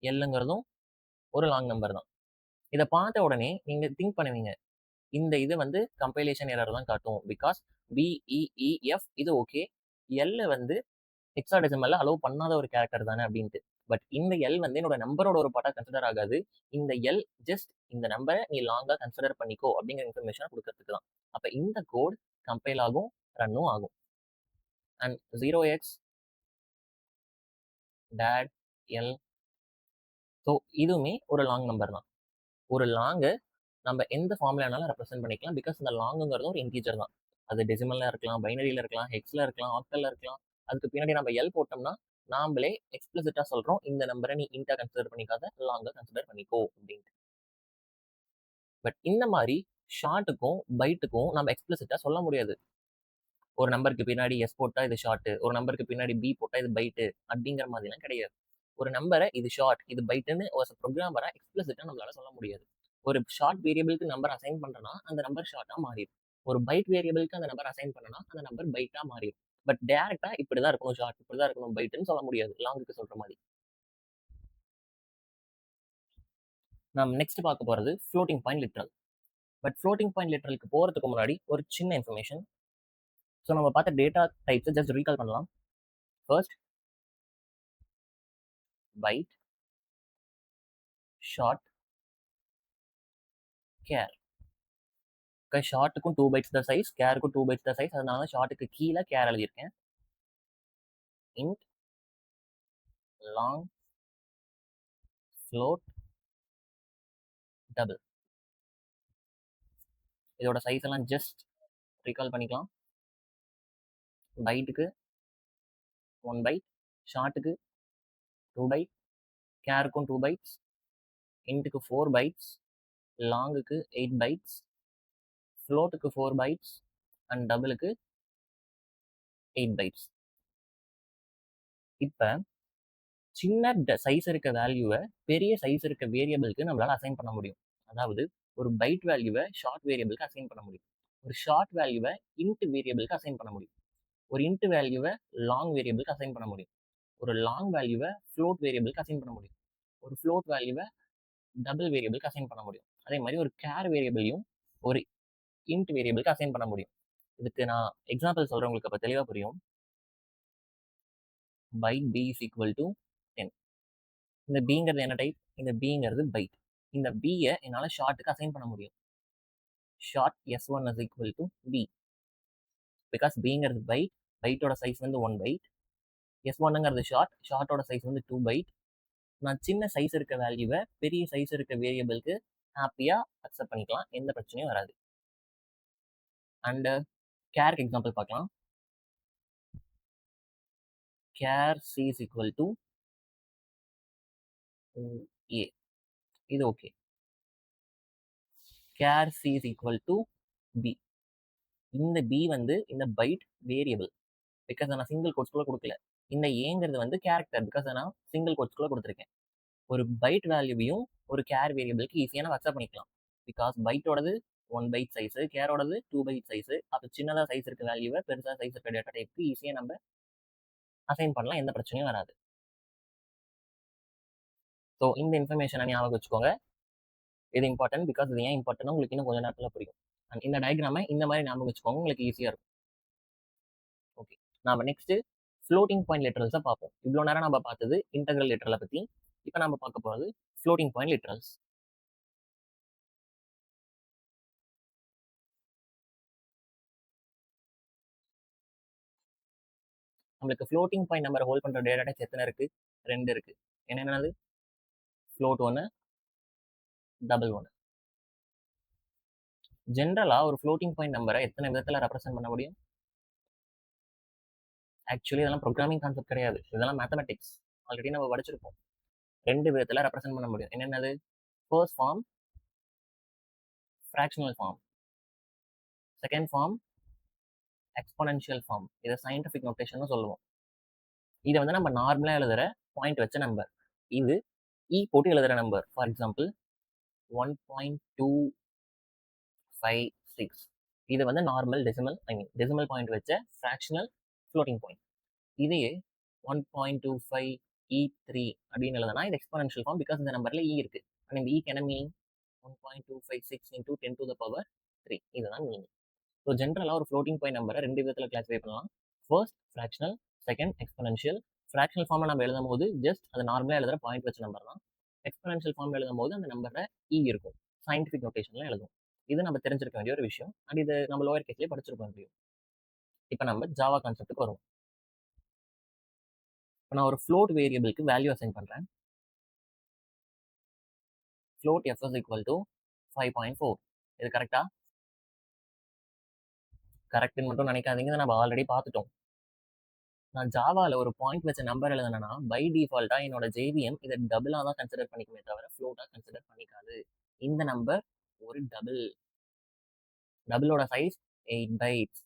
எல்லுங்கிறதும் ஒரு லாங் நம்பர் தான். இத பார்த்த உடனே நீங்க திங்க் பண்ணுவீங்க. இந்த இது வந்து கம்பைலேஷன் எரர் தான் காட்டும். பிகாஸ் BEEF இது ஓகே. எல் வந்து ஹெக்ஸாடெசிமல்ல அலோவ் பண்ணாத ஒரு கேரக்டர் தானே அப்படின்ட்டு. பட் இந்த எல் வந்து என்னோட நம்பரோட ஒரு பார்ட்டா கன்சிடர் ஆகாது. இந்த எல் ஜஸ்ட் இந்த நம்பரை நீ லாங்கா கன்சிடர் பண்ணிக்கோ அப்படிங்கிற இன்ஃபர்மேஷனை கொடுக்கறதுக்கு தான். அப்ப இந்த கோட் கம்பைல் ஆகும், ரன்னும் ஆகும். And 0x dad L so இதுவுமே ஒரு லாங் நம்பர் தான். ஒரு லாங்கை நம்ம எந்த ஃபார்ம்லனாலும் ரெப்ரசென்ட் பண்ணிக்கலாம். பிகாஸ் இந்த லாங்குங்கிறது ஒரு இன்டீஜர் தான். அது டெசிமல்ல இருக்கலாம், பைனரியில இருக்கலாம், ஹெக்ஸ்ல இருக்கலாம், ஆக்டல்ல இருக்கலாம். அதுக்கு பின்னாடி நம்ம எல் போட்டோம்னா நாமளே எக்ஸ்பிளிசிட்டா சொல்றோம் இந்த நம்பரை நீ இன்டா கன்சிடர் பண்ணிக்காத, லாங்கா கன்சிடர் பண்ணிக்கோ அப்படின்ட்டு. பட் இந்த மாதிரி ஷார்ட்டுக்கும் பைட்டுக்கும் நம்ம எக்ஸ்பிளிசிட்டா சொல்ல முடியாது. ஒரு நம்பருக்கு பின்னாடி எஸ் போட்டா இது ஷார்ட், ஒரு நம்பருக்கு பின்னாடி பி போட்டா இது பைட்டு அப்படிங்கிற மாதிரிலாம் கிடையாது. ஒரு நம்பரை இது ஷார்ட் இது பைட்டுன்னு ஒரு ப்ரோக்ராமரா எக்ஸ்பிளிசிட்டா நம்மளால சொல்ல முடியாது. ஒரு ஷார்ட் வேரியபிளுக்கு நம்பர் அசைன் பண்றேன்னா அந்த நம்பர் ஷார்ட்டா மாறிடும். ஒரு பைட் வேரியபிளுக்கு அந்த நம்பர் அசைன் பண்ணனா அந்த நம்பர் பைட்டா மாறிடும். பட் டைரக்டா இப்படிதான் இருக்கணும் ஷார்ட், இப்படிதான் இருக்கணும் பைட்டுன்னு சொல்ல முடியாது லாங்குக்கு சொல்ற மாதிரி. நம்ம நெக்ஸ்ட் பார்க்க போறது floating point literal. But floating point லிட்ரலுக்கு போறதுக்கு முன்னாடி ஒரு சின்ன இன்ஃபர்மேஷன். ஸோ நம்ம பார்த்த டேட்டா டைப்ஸை ஜஸ்ட் ரீகால் பண்ணலாம். First byte, short, char. ஷார்ட்டுக்கும் 2 பைட்ஸ் த சைஸ், கேருக்கும் 2 பைட்ஸ் த சைஸ். அதனால ஷார்ட்டுக்கு கீழே கேர் எழுதியிருக்கேன். Int, long, float, double. இதோட சைஸ் எல்லாம் ஜஸ்ட் ரீகால் பண்ணிக்கலாம். பைட்டுக்கு 1 பைட், ஷார்ட்டுக்கு 2 பைட், கேருக்கும் 2 பைட்ஸ், இன்ட்டுக்கு 4 பைட்ஸ், லாங்குக்கு 8 பைட்ஸ், ஃப்ளோட்டுக்கு 4 பைட்ஸ் அண்ட் டபுளுக்கு 8 பைட்ஸ். இப்போ சின்ன சைஸ் இருக்க வேல்யூவை பெரிய சைஸ் இருக்க வேரியபிளுக்கு நம்மளால அசைன் பண்ண முடியும். அதாவது ஒரு பைட் வேல்யூவை ஷார்ட் வேரியபிளுக்கு அசைன் பண்ண முடியும். ஒரு ஷார்ட் வேல்யூவை இன்ட் வேரியபிளுக்கு அசைன் பண்ண முடியும். ஒரு இன்ட் வேல்யூவை லாங் வேரியபிளுக்கு அசைன் பண்ண முடியும். ஒரு லாங் வேல்யூவை ஃப்ளோட் வேரியபிளுக்கு அசைன் பண்ண முடியும். ஒரு ஃப்ளோட் வேல்யூவை டபுள் வேரியபிளுக்கு அசைன் பண்ண முடியும். அதே மாதிரி ஒரு கேர் வேரியபிளையும் ஒரு இன்ட் வேரியபிளுக்கு அசைன் பண்ண முடியும். இதுக்கு நான் எக்ஸாம்பிள் சொல்றேன், உங்களுக்கு அப்போ தெளிவாக புரியும். Byte B is equal to 10. இந்த பிங்கிறது என்ன டைப்? இந்த பிங்கிறது பைட். இந்த பியை என்னால் ஷார்ட்டுக்கு அசைன் பண்ண முடியும். Short S1 is equal to B. Because பிங்கிறது பைட், பைட்டோட சைஸ் வந்து 1 பைட். S1ங்கிறது ஷார்ட், ஷார்ட்டோட சைஸ் வந்து 2 பைட். நான் சின்ன சைஸ் இருக்க வேல்யூவை பெரிய சைஸ் இருக்க வேரியபிளுக்கு ஹாப்பியாக அக்செப்ட் பண்ணிக்கலாம், எந்த பிரச்சனையும் வராது. அண்ட் கேருக்கு எக்ஸாம்பிள் பார்க்கலாம். Care C is equal to A. இது okay. Care C is equal to B. இந்த B வந்து இந்த பைட் வேரியபிள், பிகாஸ் நான் சிங்கிள் கோட்ஸ்குள்ள கொடுக்கல. இந்த ஏங்கிறது வந்து கேரக்டர், பிகாஸ் நான் சிங்கிள் கோட்ஸ்குள்ள கொடுத்துருக்கேன். ஒரு பைட் வேல்யூவையும் ஒரு கேர் வேரியபிளுக்கு ஈஸியாக நம்ம அக்செப்ட் பண்ணிக்கலாம். பிகாஸ் பைட்டோடது 1 பைட் சைஸு, கேரோடது 2 பைட் சைஸு. அப்போ சின்னதாக சைஸ் இருக்க வேல்யூவை பெருசாக சைஸ் இருக்க டேட்டா டைப்புக்கு ஈஸியாக நம்ம அசைன் பண்ணலாம், எந்த பிரச்சனையும் வராது. ஸோ இந்த இன்ஃபர்மேஷனை ஞாபகம் வச்சுக்கோங்க. இது இம்பார்ட்டன்ட், பிகாஸ் இது ஏன் இம்பார்ட்டன் உங்களுக்கு இன்னும் கொஞ்சம் நேரத்தில் புரியும். அண்ட் இந்த டயக்ராமை இந்த மாதிரி ஞாபகம் வச்சுக்கோங்க, உங்களுக்கு ஈஸியாக இருக்கும். ஓகே, நாம நெக்ஸ்ட் ஃப்ளோட்டிங் பாயிண்ட் லிட்டரல்ஸை பார்ப்போம். இவ்வளோ நேரம் நம்ம பார்த்தது இன்டெக்ரல் லிட்டரலை பற்றி. இப்போ நம்ம பார்க்க போகிறது ஃப்ளோட்டிங் பாயிண்ட் லிட்டரல்ஸ். நம்மளுக்கு ஃப்ளோட்டிங் பாயிண்ட் நம்பரை ஹோல்ட் பண்ணுற டேட்டா டைப்ஸ் எத்தனை இருக்குது? 2 இருக்குது. என்னென்னது? Float 1, double 1. ஜென்ரலா ஒரு ஃப்ளோட்டிங் பாயிண்ட் நம்பரை எத்தனை விதத்துல ரெப்ரசென்ட் பண்ண முடியும்? ஆக்சுவலி இதெல்லாம் ப்ரோக்ராமிங் கான்செப்ட் கிடையாது. இதெல்லாம் மேத்தமெட்டிக்ஸ். ஆல்ரெடி நம்ம படிச்சிருப்போம். 2 விதத்துல ரெப்ரசென்ட் பண்ண முடியும். என்னென்னது? First form, fractional form. Second form, exponential form. இதை சயின்டிஃபிக் நோட்டேஷன் சொல்லுவோம். இதை வந்து நம்ம நார்மலா எழுதுற பாயிண்ட் வச்ச நம்பர். இது போட்டு எழுதுற நம்பர். For example 1.256. இது வந்து நார்மல் டெசிமல் பாயிண்ட் வச்ச ஃப்ராக்ஷனல் ஃப்ளோட்டிங் பாயிண்ட். இதையே 1.25E3 அப்படின்னு எழுதுனா இது எக்ஸ்போனென்ஷியல் ஃபார்ம். பிகாஸ் இந்த நம்பர்ல இருக்கு. அண்ட் இந்த ஈக்கு என்ன meaning? 1.256 into 10 to the power 3. இதுதான் மீனிங். ஸோ ஜென்ரலாக ஒரு ஃப்ளோட்டிங் பாயிண்ட் நம்பரை 2 விதத்தில் கிளாஸிஃபை பண்ணலாம். First fractional, second exponential. Fractional ஃபார்மை நம்ம எழுதும் போது ஜஸ்ட் அது நார்மலாக எழுதுற பாயிண்ட் வச்ச நம்பர் தான். எக்ஸ்போனென்ஷியல் ஃபார்ம் எழுதும் போது அந்த நம்பரை இருக்கும். சயின்டிஃபிக் நோட்டேஷன்ல எழுதும். இது நம்ம தெரிஞ்சிருக்க வேண்டிய ஒரு விஷயம். அண்ட் இது நம்ம லோயர் கேஸ்லேயே படிச்சிருக்க முடியும். இப்போ நம்ம ஜாவா கான்செப்ட்டுக்கு வருவோம். இப்போ நான் ஒரு ஃப்ளோட் வேரியபிளுக்கு வேல்யூ அசைன் பண்ணுறேன். float f is equal to 5.4. இது கரெக்டா? கரெக்ட்னு மட்டும் நினைக்காதீங்க, நம்ம ஆல்ரெடி பார்த்துட்டோம். நான் ஜாவால ஒரு பாயிண்ட் வச்ச நம்பர் எழுதுனா பை டிஃபால்ட்டா என்னோட ஜேவிஎம் இதை டபுளா தான் கன்சிடர் பண்ணிக்குமே தவிர ஃப்ளோட்டா கன்சிடர் பண்ணிக்காது. இந்த நம்பர் ஒரு டபுளோட சைஸ் 8 பைட்ஸ்.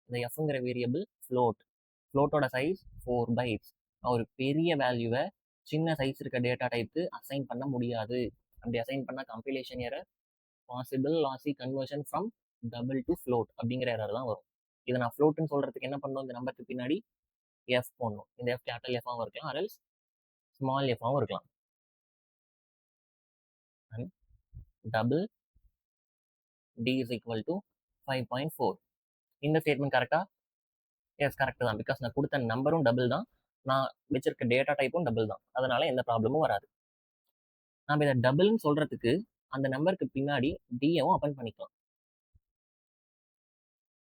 இந்த எஃப்ங்கிற வேரியபிள் ஃப்ளோட்டோட சைஸ் 4 பைட்ஸ். ஒரு பெரிய வேல்யூவை சின்ன சைஸ் இருக்க டேட்டா டைப்புக்கு அசைன் பண்ண முடியாது. அப்படி அசைன் பண்ண compilation error, possible lossy conversion from double to float அப்படிங்கிற எரர் தான் வரும். இதை நான் ஃப்ளோட்னு சொல்றதுக்கு என்ன பண்ணணும்? இந்த நம்பருக்கு பின்னாடி எஃப் போடணும். இந்த எஃப் கேபிட்டல் எஃப் ஆகவும் இருக்கலாம், அரல்ஸ் ஸ்மால் எஃப் ஆகவும் இருக்கலாம். And double D is equal to 5.4. இந்த ஸ்டேட்மெண்ட் கரெக்டா? எஸ் கரெக்ட் தான். பிகாஸ் நான் கொடுத்த நம்பரும் டபுள் தான், நான் வச்சிருக்க டேட்டா டைப்பும் டபுள் தான். அதனால எந்த ப்ராப்ளமும் வராது. நம்ம இதை டபுள்னு சொல்றதுக்கு அந்த நம்பருக்கு பின்னாடி டியவும் அப்பன் பண்ணிக்கலாம்.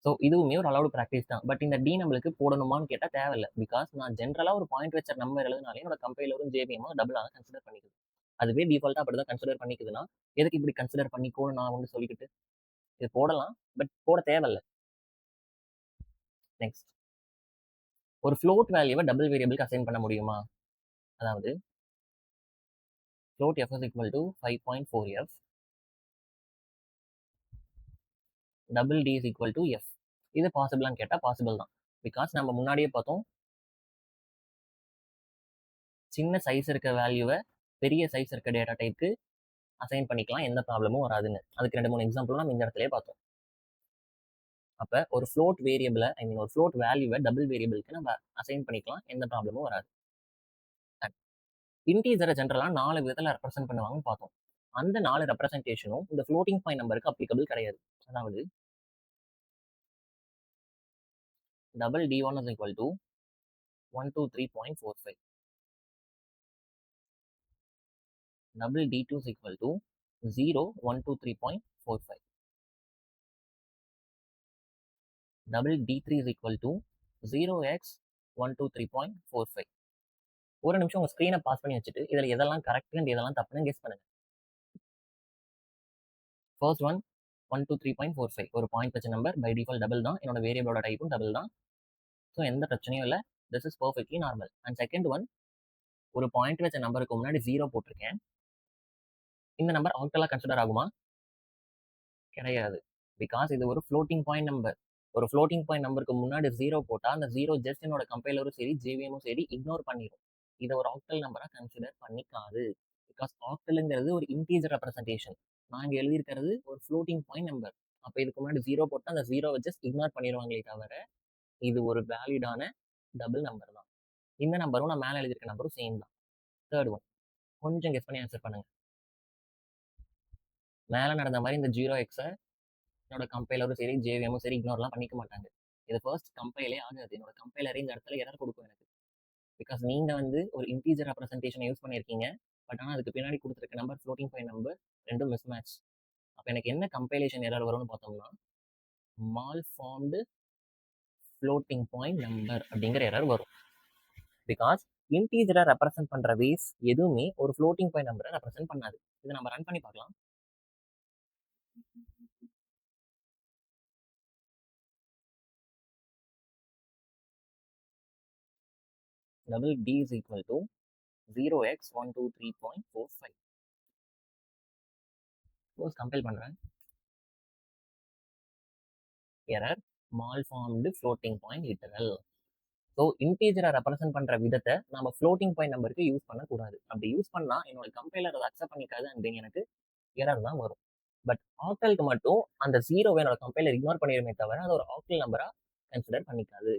ஸோ இதுவுமே ஒரு அலவுட் ப்ராக்டிஸ் தான். பட் இந்த டி நம்மளுக்கு போடணுமான்னு கேட்டால் தேவையில்லை. பிகாஸ் நான் ஜென்ரலாக ஒரு பாயிண்ட் வச்ச நம்பர் எழுதுனாலே என்னோட கம்பைலரும் ஜேபிஎம்மும் டபுளாக கன்சிடர் பண்ணிக்குது. அதுவே டிஃபால்ட்டாக அப்படி தான் கன்சிடர் பண்ணிக்குதுன்னா எதுக்கு இப்படி கன்சிடர் பண்ணிக்கோன்னு நான் வந்து சொல்லிக்கிட்டு இது போடலாம், பட் போட தேவையில்லை. நெக்ஸ்ட், ஒரு ஃப்ளோட் வேல்யூவை டபுள் வேரியபிளுக்கு அசைன் பண்ண முடியுமா? அதாவது float f is equal to 5.4f, double d is equal to f. இது பாசிபிளான்னு கேட்டால் பாசிபிள் தான். பிகாஸ் நம்ம முன்னாடியே பார்த்தோம், சின்ன சைஸ் இருக்க வேல்யூவை பெரிய சைஸ் இருக்க டேட்டா டைப்புக்கு அசைன் பண்ணிக்கலாம், எந்த ப்ராப்ளமும் வராதுன்னு. அதுக்கு 2-3 எக்ஸாம்பிள் நம்ம இந்த இடத்துலயே பார்த்தோம். அப்போ ஒரு ஃப்ளோட் வேரியபிளை ஒரு ஃப்ளோட் வேல்யூவை டபுள் வேரியபிளுக்கு நம்ம அசைன் பண்ணிக்கலாம், எந்த ப்ராப்ளமும் வராது. இன்டீஜரை ஜென்ரலாக 4 விதத்தில் ரெப்ரசென்ட் பண்ணுவாங்கன்னு பார்த்தோம். அந்த 4 ரெப்ரசன்டேஷனும் இந்த ஃப்ளோட்டிங் பாயிண்ட் நம்பருக்கு அப்ளிகபிள் கிடையாது. அதாவது double d1 is equal to 123.45. Double d2 is equal to 0.123.45. Double d3 is equal to 0x123.45. ஒரு நிமிஷம் உங்க ஸ்கிரீனை பாஸ் பண்ணி வச்சுட்டு இதில் எதெல்லாம் கரெக்ட் அண்ட் எதெல்லாம் தப்புன்னு கெஸ் பண்ணுங்க. ஃபர்ஸ்ட் ஒன் 123.45 ஒரு பாயிண்ட் வச்ச நம்பர், பை டிஃபால்ட் டபுள் தான், என்னோட வேரியபிளோட டைப்பும் டபுள் தான். ஸோ எந்த பிரச்சனையும் இல்லை, this is perfectly normal. And second one, ஒரு பாயிண்ட் வச்ச நம்பருக்கு முன்னாடி 0 போட்டிருக்கேன். இந்த நம்பர் ஆக்டலா கன்சிடர் ஆகுமா? கிடையாது. பிகாஸ் இது ஒரு ஃப்ளோட்டிங் பாயிண்ட் நம்பர். ஒரு ஃப்ளோட்டிங் பாயிண்ட் நம்பருக்கு முன்னாடி 0 போட்டால் அந்த 0 ஜஸ்ட் என்னோட கம்பைலரும் சரி ஜேவிஎமும் சரி இக்னோர் பண்ணிடும். இதை ஒரு ஆக்டல் நம்பராக கன்சிடர் பண்ணிக்காது. பிகாஸ் ஆக்டலுங்கிறது ஒரு இன்டீஜர் ரெப்ரசன்டேஷன். நான் இங்கே எழுதியிருக்கிறது ஒரு ஃப்ளோட்டிங் பாயிண்ட் நம்பர். அப்போ இதுக்கு முன்னாடி 0 போட்டால் அந்த 0 ஜஸ்ட் இக்னோர் பண்ணிடுவாங்களே தவிர இது ஒரு வேலிடான டபுள் நம்பர் தான். இந்த நம்பரும் நான் மேலே எழுதியிருக்க நம்பரும் சேம் தான். தேர்ட் ஒன், கொஞ்சம் கெஸ் பண்ணி ஆன்சர் பண்ணுங்க. மேலே நடந்த மாதிரி இந்த 0x என்னோட கம்பைலரும் சரி ஜேவிஎமும் சரி இக்னோர்லாம் பண்ணிக்க மாட்டாங்க. இது ஃபர்ஸ்ட் கம்பைலே ஆகாது. என்னோட கம்பைலரே இந்த இடத்துல எரர் கொடுக்கும் எனக்கு. பிகாஸ் நீங்கள் வந்து ஒரு இன்டீஜர் ரெப்ரசன்டேஷன் யூஸ் பண்ணியிருக்கீங்க, பட் ஆனால் அதுக்கு பின்னாடி கொடுத்துருக்க நம்பர் ஃப்ளோட்டிங் பாயிண்ட் நம்பர் ரெண்டும் மிஸ் மேட்ச். அப்போ எனக்கு என்ன கம்பைலேஷன் எரர் வரும்னு பார்த்தோம்னா mall formed floating point number அப்படிங்கிற எரர் வரும். பிகாஸ் இன்டீஜரை ரெப்ரசென்ட் பண்ணுற வேஸ் எதுவுமே ஒரு ஃப்ளோட்டிங் பாயிண்ட் நம்பரை ரெப்ரசென்ட் பண்ணாது. இதை நம்ம ரன் பண்ணி பார்க்கலாம். double d is equal to 0x123.45. Suppose compile பண்றேன். Error malformed floating point literal. So இன்டீஜரை ரெப்ரசென்ட் பண்ற விதத்தை நம்ம ஃப்ளோட்டிங் பாயிண்ட் நம்பருக்கு யூஸ் பண்ணக்கூடாது. அப்படி யூஸ் பண்ணா என்னோட கம்பைலர் அதை அக்செப்ட் பண்ணிக்காது அண்ட் தென் எனக்கு எரர் தான் வரும். பட் ஆக்டலுக்கு மட்டும் அந்த ஜீரோவை என்னோட கம்பைலர் இக்னோர் பண்ணிடுமே தவிர அது ஒரு ஆக்டல் நம்பரா கன்சிடர் பண்ணிக்காது.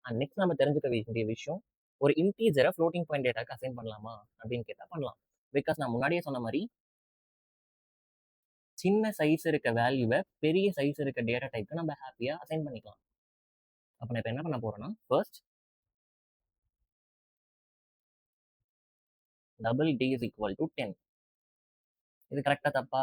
அண்ட் நெக்ஸ்ட் நம்ம தெரிஞ்சுக்க வேண்டிய விஷயம், ஒரு இன்டீஜரை ஃப்ளோட்டிங் பாயிண்ட் டேட்டாக்கு அசைன் பண்ணலாமா அப்படின்னு கேட்டா பண்ணலாம். பிகாஸ் நான் முன்னாடியே சொன்ன மாதிரி சின்ன சைஸ் இருக்க வேல்யூவை பெரிய சைஸ் இருக்க டேட்டா டைப்க்கு நம்ம ஹாப்பியா அசைன் பண்ணிக்கலாம். அப்ப நான் இப்போ என்ன பண்ண போறேன்னா, first double d is equal to 10. இது கரெக்டா தப்பா?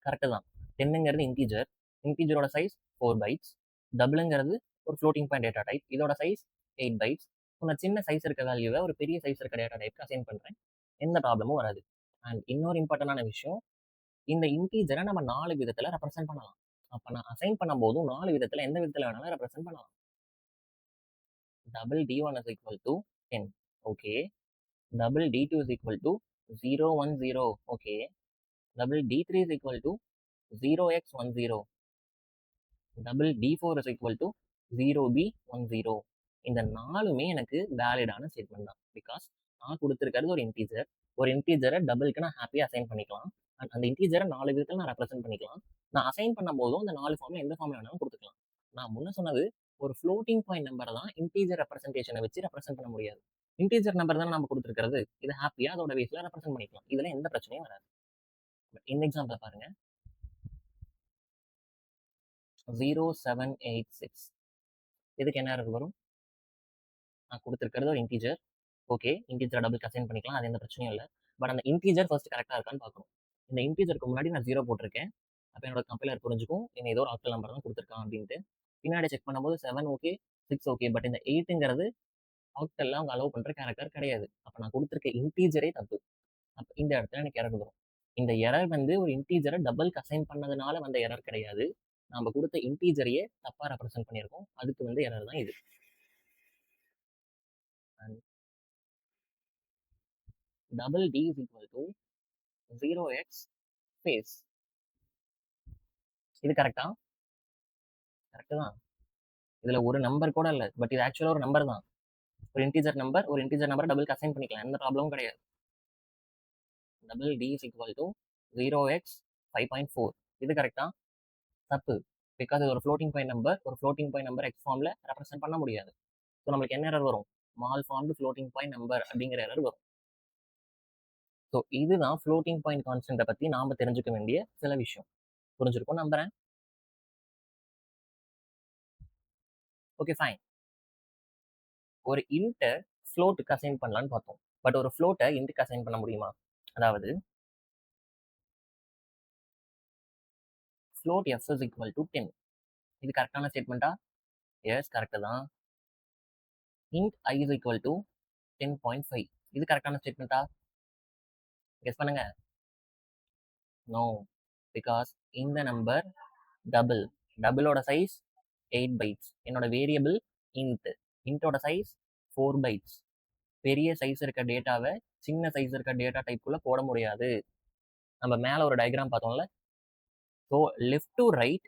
கரெக்டு தான். 10ங்கிறது இன்டீஜர், இன்டீஜரோட சைஸ் 4 பைட்ஸ், டபுளுங்கிறது ஒரு ஃப்ளோட்டிங் பாயிண்ட் டேட்டா டைப், இதோட சைஸ் 8 பைட்ஸ். நான் சின்ன சைஸ் இருக்க வேல்யூவை ஒரு பெரிய சைஸ் இருக்க டேட்டா டைப்க்கு அசைன் பண்ணுறேன், எந்த ப்ராப்ளமும் வராது. அண்ட் இன்னொரு இம்பார்ட்டண்டான விஷயம், இந்த இன்டீஜரை நம்ம 4 விதத்தில் ரெப்ரசென்ட் பண்ணலாம். அப்போ நான் அசைன் பண்ணும்போதும் 4 விதத்தில் எந்த விதத்தில் வேணாலும் ரெப்ரசென்ட் பண்ணலாம். double d1 is equal to 10, okay. double d2 is equal to 0, 1, 0, okay. double d3 is equal to 0x10, double d4 is equal to 0b10. இந்த நாலுமே எனக்கு வேலிடான ஸ்டேட்மெண்ட் தான். பிகாஸ் நான் கொடுத்துருக்கிறது ஒரு இன்டீஜரை டபுளுக்கு நான் ஹாப்பியாக அசைன் பண்ணிக்கலாம். அண்ட் அந்த இன்டீஜரை 4 விதத்தில் நான் ரெப்ரசென்ட் பண்ணிக்கலாம். நான் அசைன் பண்ணும் போதும் அந்த 4 ஃபார்ம்ல எந்த ஃபார்ம்ல வேணாலும் கொடுத்துக்கலாம். நான் முன்ன சொன்னது ஒரு ஃப்ளோட்டிங் பாயிண்ட் நம்பரை தான் இன்டீஜர் ரெப்ரசன்டேஷனை வச்சு ரெப்ரசென்ட் பண்ண முடியாது. இன்டீஜர் நம்பர் தானே நம்ம கொடுத்துருக்கிறது, இதை ஹாப்பியாக அதோட பேஸில் ரெப்ரசென்ட் பண்ணிக்கலாம். இதில் எந்த பிரச்சனையும் வராது. இந்த எக்ஸாம்பிள் பாருங்க, 0786. இதுக்கு என்ன எரர் வரும்? நான் கொடுத்துருக்கிறது ஒரு integer, okay. Integer double assign பண்ணிக்கலாம், அது எந்த பிரச்சனையும் இல்லை. பட் அந்த இன்டீஜர் ஃபர்ஸ்ட் கரெக்டாக இருக்கான்னு பார்க்கணும். இந்த இன்டீஜருக்கு முன்னாடி நான் 0 போட்டிருக்கேன், அப்போ என்னோட கம்பைலர் புரிஞ்சுக்கும் என்ன ஏதோ ஒரு ஆக்டல் நம்பர் தான் கொடுத்துருக்கான் அப்படின்ட்டு. பின்னாடி செக் பண்ணும்போது 7 ஓகே, 6 ஓகே, பட் இந்த 8ங்கிறது ஆக்டல்ல அவங்க அலோவ் பண்ணுற கேரக்டர் கிடையாது. அப்போ நான் கொடுத்துருக்க இன்டீஜரே தப்பு. அப்போ இந்த இடத்துல எனக்கு எரர் வரும். இந்த எரர் வந்து ஒரு இன்டீஜரை டபுள் அசைன் பண்ணதுனால வந்த எரர் கிடையாது, நம்ம கொடுத்த இன்டீஜரையே தப்பா ரெப்ரசென்ட் பண்ணியிருக்கோம், அதுக்கு வந்து எரர் தான் இது. double d is equal to 0x space. இது கரெக்டா? கரெக்ட் தான். இதுல ஒரு நம்பர் கூட இல்லை, பட் இது ஆக்சுவலா ஒரு நம்பர் தான். ஒரு இன்டீஜர் நம்பர் டபுள் அசைன் பண்ணிக்கலாம், எந்த ப்ராப்ளமும் கிடையாது. double d is equal to 0x 5.4. இது கரெக்டா? தப்பு. பிகாஸ் இது ஒரு ஃப்ளோட்டிங் பாயிண்ட் நம்பர் எக்ஸ் ஃபார்ம்ல ரெப்ரசென்ட் பண்ண முடியாது. ஸோ நம்மளுக்கு என்ன எரர் வரும்? Mall formed floating point number அப்படிங்கிற எரர் வரும். ஸோ இதுதான் ஃப்ளோட்டிங் பாயிண்ட் கான்ஸ்டன்ட்டை பற்றி நாம் தெரிஞ்சுக்க வேண்டிய சில விஷயம். புரிஞ்சிருக்கும் நம்புறேன். Okay fine. ஒரு இன்ட்டை ஃப்ளோட்டுக்கு அசைன் பண்ணலான்னு பார்த்தோம், பட் ஒரு ஃப்ளோட்டை இன்ட்டுக்கு அசைன் பண்ண முடியுமா? அதாவது float f is equal to 10. இது கரெக்டான ஸ்டேட்மெண்ட்டா? எஸ், கரெக்டு தான். int I is equal to 10.5. இது கரெக்டான ஸ்டேட்மெண்ட்டா? கெஸ் பண்ணுங்க. நோ, பிகாஸ் இந்த நம்பர் டபுளோட சைஸ் 8 பைட்ஸ், என்னோட வேரியபிள் இன்ட்டோட சைஸ் 4 பைட்ஸ். பெரிய சைஸ் இருக்க டேட்டாவை சின்ன சைஸ் இருக்க டேட்டா டைப்புக்குள்ள போட முடியாது. நம்ம மேலே ஒரு டயக்ராம் பார்த்தோம்ல, ஸோ லெஃப்ட் டு ரைட்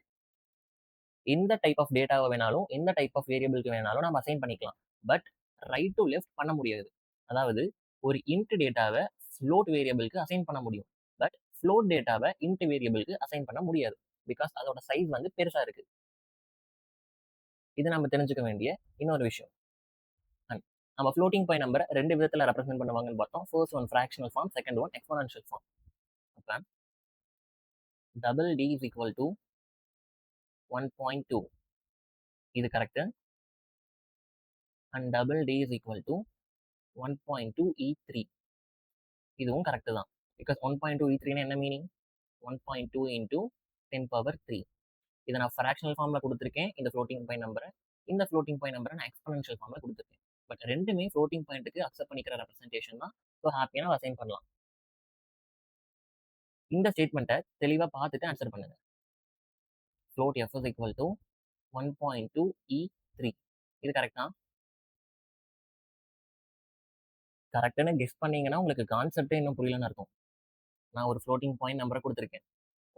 எந்த டைப் ஆஃப் டேட்டாவை வேணாலும் எந்த டைப் ஆஃப் வேரியபிளுக்கு வேணாலும் நம்ம அசைன் பண்ணிக்கலாம், பட் ரைட் டு லெஃப்ட் பண்ண முடியாது. அதாவது ஒரு இன்ட் டேட்டாவை ஃப்ளோட் வேரியபிளுக்கு அசைன் பண்ண முடியும், பட் ஃப்ளோட் டேட்டாவை இன்ட் வேரியபிளுக்கு அசைன் பண்ண முடியாது, பிகாஸ் அதோட சைஸ் வந்து பெருசா இருக்கு. இது நம்ம தெரிஞ்சுக்க வேண்டிய இன்னொரு விஷயம். நம்ம ஃப்ளோட்டிங் பாயிண்ட் நம்பரை 2 விதத்தில் ரெப்ரசென்ட் பண்ணுவாங்கன்னு பார்த்தோம். First one fractional form, second one exponential form. அப்போ double d is equal to 1.2. இது correct. And double d is equal to 1.2 E3. இதுவும் கரெக்ட் தான். பிகாஸ் 1.2 E3 என்ன மீனிங்? 1.2 into 10 power 3. இதை நான் ஃப்ராக்ஷனல் ஃபார்ம்ல கொடுத்துருக்கேன் இந்த ஃப்ளோட்டிங் பாயிண்ட் நம்பரை. இந்த ஃப்ளோட்டிங் பாயிண்ட் நம்பரை நான் எக்ஸ்போனென்ஷியல் ஃபார்ம்ல கொடுத்துருக்கேன். பட் ரெண்டுமே ஃப்ளோட்டிங் பாயிண்ட்டுக்கு அக்செப்ட் பண்ணிக்கிற ரெப்ரசன்டேஷன் தான். ஸோ ஹாப்பியாக அசைன் பண்ணலாம். இந்த ஸ்டேட்மெண்ட்டை தெளிவாக பார்த்துட்டு ஆன்சர் பண்ணுங்க. float f is equal to 1.2 E3. இது கரெக்டா? கரெக்டான கெஸ் பண்ணீங்கன்னா உங்களுக்கு கான்செப்டே இன்னும் புரியலன்னு இருக்கும். நான் ஒரு ஃப்ளோட்டிங் பாயிண்ட் நம்பரை கொடுத்துருக்கேன்.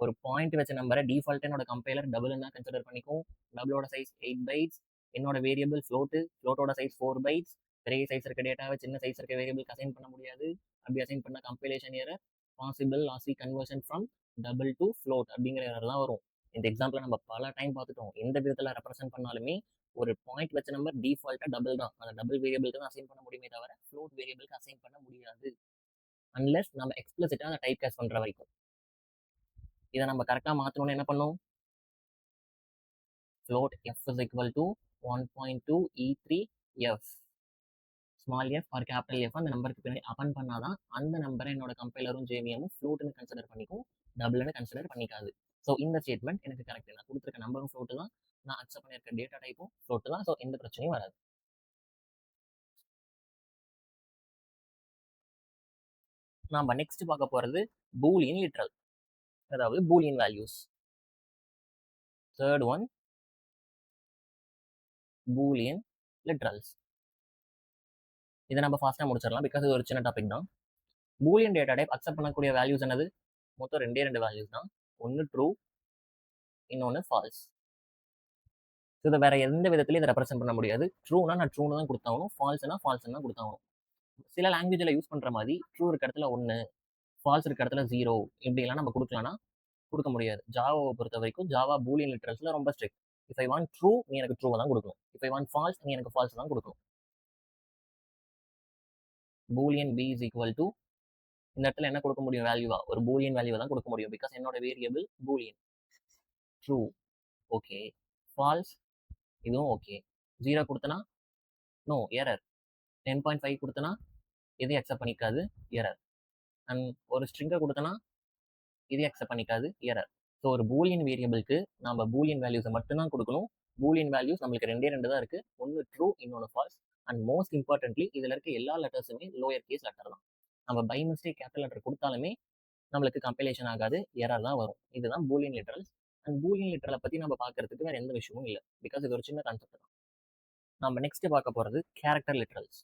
ஒரு பாயிண்ட் வச்ச நம்பரை டிஃபால்ட்டாக என்னோட கம்பைலர் டபுள்னு தான் கன்சிடர் பண்ணிக்கும். டபுளோட சைஸ் 8 பைட்ஸ். என்னோட வேரியபிள் ஃப்ளோட்டோட சைஸ் 4 பைட்ஸ். பெரிய சைஸ் இருக்க டேட்டாவை சின்ன சைஸ் இருக்க வேரியபிளுக்கு அசைன் பண்ண முடியாது. அப்படி அசைன் பண்ண compilation error, possible lossy conversion from double to float அப்படிங்கிற எரர் தான் வரும். இந்த எக்ஸாம்பிள் நம்ம பல டைம் பார்த்துட்டோம். எந்த விதத்தில் ரெப்ரசென்ட் பண்ணாலுமே ஒரு பாயிண்ட் வச்ச நம்பர் டிஃபால்ட்டாக டபுள் தான். அந்த டபுள் வேரியபிளுக்கு தான் அசைன் பண்ண முடியுமே தவிர ஃப்ளோட் வேரியபிளுக்கு அசைன் பண்ண முடியாது. அன்லெஸ் நம்ம எக்ஸ்பிளிசிட்டாக அந்த டைப் கேஸ் பண்ணுற வரைக்கும். இதை நம்ம கரெக்டாக மாற்றணும்னு என்ன பண்ணும்? float f is equal to 1.2 e3 f. Small F or capital F அந்த நம்பருக்கு பின்னாடி அப்பன் பண்ணாதான் அந்த நம்பரை என்னோட கம்பைலரும் ஜேவிஎமும் ஃப்ளோட்னு கன்சிடர் பண்ணிக்கும், டபுள்னு கன்சிடர் பண்ணிக்காது. ஸோ இந்த ஸ்டேட்மெண்ட் எனக்கு கரெக்ட். நான் கொடுத்துருக்க நம்பரும் ஃப்ளோட்டு தான், நான் அக்செப்ட் பண்ணியிருக்க டேட்டா டைப்பும் ஃப்ளோட்டு தான். ஸோ எந்த பிரச்சனையும் வராது. நம்ம நெக்ஸ்ட் பார்க்க போகிறது பூலியன் லிட்ரல், அதாவது Boolean values. Third one Boolean literals. இதை நம்ம ஃபாஸ்ட்டாக முடிச்சிடலாம் பிகாஸ் இது ஒரு சின்ன டாபிக் தான். பூலியன் டேட்டா டைப் அக்செப்ட் பண்ணக்கூடிய வேல்யூஸ் என்னது? மொத்தம் ரெண்டு வேல்யூஸ் தான். ஒன்று ட்ரூ, இன்னொன்று ஃபால்ஸ். இதை வேற எந்த விதத்துலையும் இதை ரெப்ரசென்ட் பண்ண முடியாது. ட்ரூனா நான் ட்ரூன்னு தான் கொடுத்தாகணும், ஃபால்ஸ்னா ஃபால்ஸ்னு தான் கொடுத்தாகணும். சில லாங்குவேஜில் யூஸ் பண்ணுற மாதிரி ட்ரூ இருக்க இடத்துல 1, ஃபால்ஸ் இருக்க இடத்துல 0 இப்படிலாம் நம்ம கொடுக்கலாம்னா கொடுக்க முடியாது. ஜாவாவை பொறுத்த வரைக்கும் ஜாவா பூலியன் லிட்ரல்ஸில் ரொம்ப strict. If I want true நீ எனக்கு ட்ரூவை தான் கொடுக்கணும், இஃப் ஐ வாண்ட் ஃபால்ஸ் நீ எனக்கு ஃபால்ஸ் தான் கொடுக்கணும். Boolean b is equal to இந்த இடத்துல என்ன கொடுக்க முடியும்? வேல்யூவா ஒரு பூலியன் வேல்யூவை தான் கொடுக்க முடியும் பிகாஸ் என்னோட variable Boolean. True okay, false இதுவும் ஓகே. 0 கொடுத்தனா நோ எரர், 10.5 கொடுத்தனா எதையும் அக்செப்ட் பண்ணிக்காது எரர், அண்ட் ஒரு ஸ்ட்ரிங்கை கொடுத்தனா இதையும் அக்செப்ட் பண்ணிக்காது எரர். ஸோ ஒரு பூலியன் வேரியபிளுக்கு நம்ம பூலியன் வேல்யூஸை மட்டும்தான் கொடுக்கணும். பூலியன் வேல்யூஸ் நம்மளுக்கு ரெண்டு தான் இருக்குது, ஒன்று ட்ரூ இன்னொன்று ஃபால்ஸ். அண்ட் மோஸ்ட் இம்பார்ட்டன்ட்லி இதில் இருக்க எல்லா லெட்டர்ஸுமே லோயர் கேஸ் லெட்டர் தான். நம்ம பை மிஸ்டேக் கேபிட்டல் லெட்டர் கொடுத்தாலுமே நம்மளுக்கு கம்பைலேஷன் ஆகாது, எரர் தான் வரும். இதுதான் பூலியன் லிட்ரல்ஸ். அண்ட் பூலியன் லிட்ரலை பற்றி நம்ம பார்க்கறதுக்கு வேற எந்த விஷயமும் இல்லை பிகாஸ் இது ஒரு சின்ன கான்செப்ட் தான். நம்ம நெக்ஸ்ட் பார்க்க போகிறது கேரக்டர் லிட்ரல்ஸ்.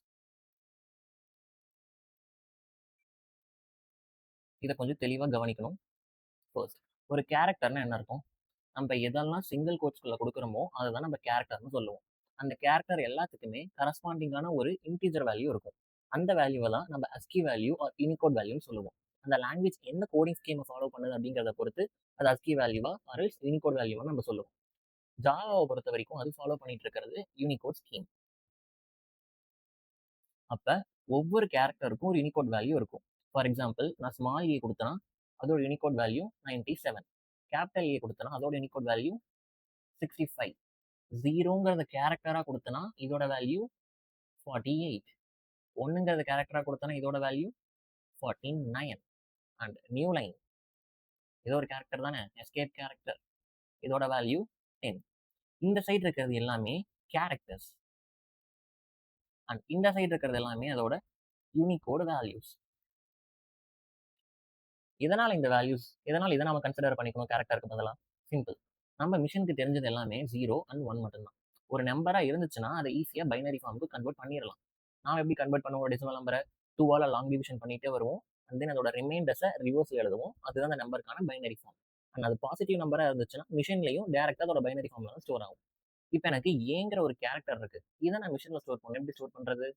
இதை கொஞ்சம் தெளிவாக கவனிக்கணும். ஃபர்ஸ்ட், ஒரு கேரக்டர்னா என்ன இருக்கும்? நம்ம எதெல்லாம் சிங்கிள் கோட்ஸ்குள்ள கொடுக்குறோமோ அதை தான் நம்ம கேரக்டர்னு சொல்லுவோம். அந்த கேரக்டர் எல்லாத்துக்குமே கரஸ்பாண்டிங்கான ஒரு இன்டீஜர் வேல்யூ இருக்கும். அந்த வேல்யூவை தான் நம்ம அஸ்கி வேல்யூ ஆர் யூனிகோட் வேல்யூன்னு சொல்லுவோம். அந்த லாங்குவேஜ் என்ன கோடிங் ஸ்கீமை ஃபாலோ பண்ணுது அப்படிங்கிறத பொறுத்து அது அஸ்கி வேல்யூவா ஆர் யூனிகோட் வேல்யூவா நம்ம சொல்லுவோம். ஜாவாவை பொறுத்த வரைக்கும் அது ஃபாலோ பண்ணிட்டு இருக்கிறது யூனிகோட் ஸ்கீம். அப்போ ஒவ்வொரு கேரக்டருக்கும் ஒரு யூனிகோட் வேல்யூ இருக்கும். ஃபார் எக்ஸாம்பிள், நான் ஸ்மால் ஏ கொடுத்தேன்னா அதோட யூனிகோட் வேல்யூ 97, கேபிட்டல் ஏ கொடுத்தேன்னா அதோட யூனிகோட் வேல்யூ 65, 0ங்கிறத கேரக்டராக கொடுத்தனா இதோட வேல்யூ 48, 1ங்கிறத கேரக்டராக கொடுத்தனா இதோட வேல்யூ 49. அண்ட் நியூ லைன் ஏதோ ஒரு கேரக்டர் தானே, எஸ்கேப் கேரக்டர், இதோட வேல்யூ 10. இந்த சைடு இருக்கிறது எல்லாமே கேரக்டர்ஸ் அண்ட் இந்த சைடு இருக்கிறது எல்லாமே அதோட யூனிகோட் வேல்யூஸ். இதனால் இந்த வேல்யூஸ் இதனால் இதை நம்ம கன்சிடர் பண்ணிக்கணும் கேரக்டருக்கு பதிலாக. சிம்பிள், நம்ம மிஷினுக்கு தெரிஞ்சது எல்லாமே 0 அண்ட் 1 மட்டும்தான். ஒரு நம்பராக இருந்துச்சுன்னா அதை ஈஸியாக பைனரி ஃபார்முக்கு கன்வெர்ட் பண்ணிடலாம். நாம் எப்படி கன்வெர்ட் பண்ணுவோம்? டெசிமல் நம்பரை 2ஆல் லாங் டிவிஷன் பண்ணிகிட்டே வருவோம், அண்ட் தென் அதோட ரிமைண்டர்ஸை ரிவர்ஸில் எழுதுவோம். அதுதான் அந்த நம்பருக்கான பைனரி ஃபார்ம். அண்ட் அது பாசிட்டிவ் நம்பராக இருந்துச்சுன்னா மிஷின்லையும் டேரெக்டாக அதோட பைனரி ஃபார்மில் தான் ஸ்டோர் ஆகும். இப்போ எனக்கு ஏங்கிற ஒரு கேரக்டர் இருக்குது, இதை நான் மிஷினில் ஸ்டோர் பண்ணணும். எப்படி ஸ்டோர் பண்ணுறது?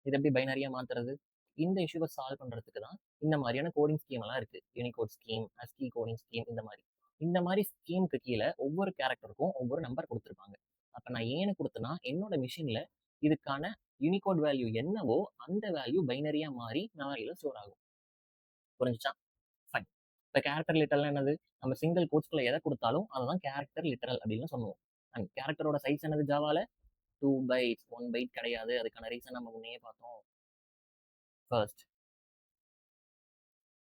இது எப்படி பைனரியாக மாற்றுறது? இந்த இஷ்யூவை சால்வ் பண்ணுறதுக்கு தான் இந்த மாதிரியான கோடிங் ஸ்கீம் எல்லாம் இருக்குது. யூனிகோட் ஸ்கீம், அஸ்கி கோடிங் ஸ்கீம், இந்த மாதிரி ஸ்கீமுக்கு கீழே ஒவ்வொரு கேரக்டருக்கும் ஒவ்வொரு நம்பர் கொடுத்துருப்பாங்க. அப்போ நான் ஏன்னு கொடுத்தனா என்னோட மிஷினில் இதுக்கான யூனிகோட் வேல்யூ என்னவோ அந்த வேல்யூ பைனரியாக மாறி மெமரியில் ஸ்டோர் ஆகும். புரிஞ்சுச்சா? ஃபைன். இப்போ கேரக்டர் லிட்டரல் என்னது? நம்ம சிங்கிள் கோட்ஸ்குள்ள எதை கொடுத்தாலும் அதை தான் கேரக்டர் லிட்டரல் அப்படின்னு சொல்லுவோம். அண்ட் கேரக்டரோட சைஸ் என்னது? ஜாவால 2 bytes, 1 byte கிடையாது. அதுக்கான ரீசன் நம்ம முன்னே பார்த்தோம். First,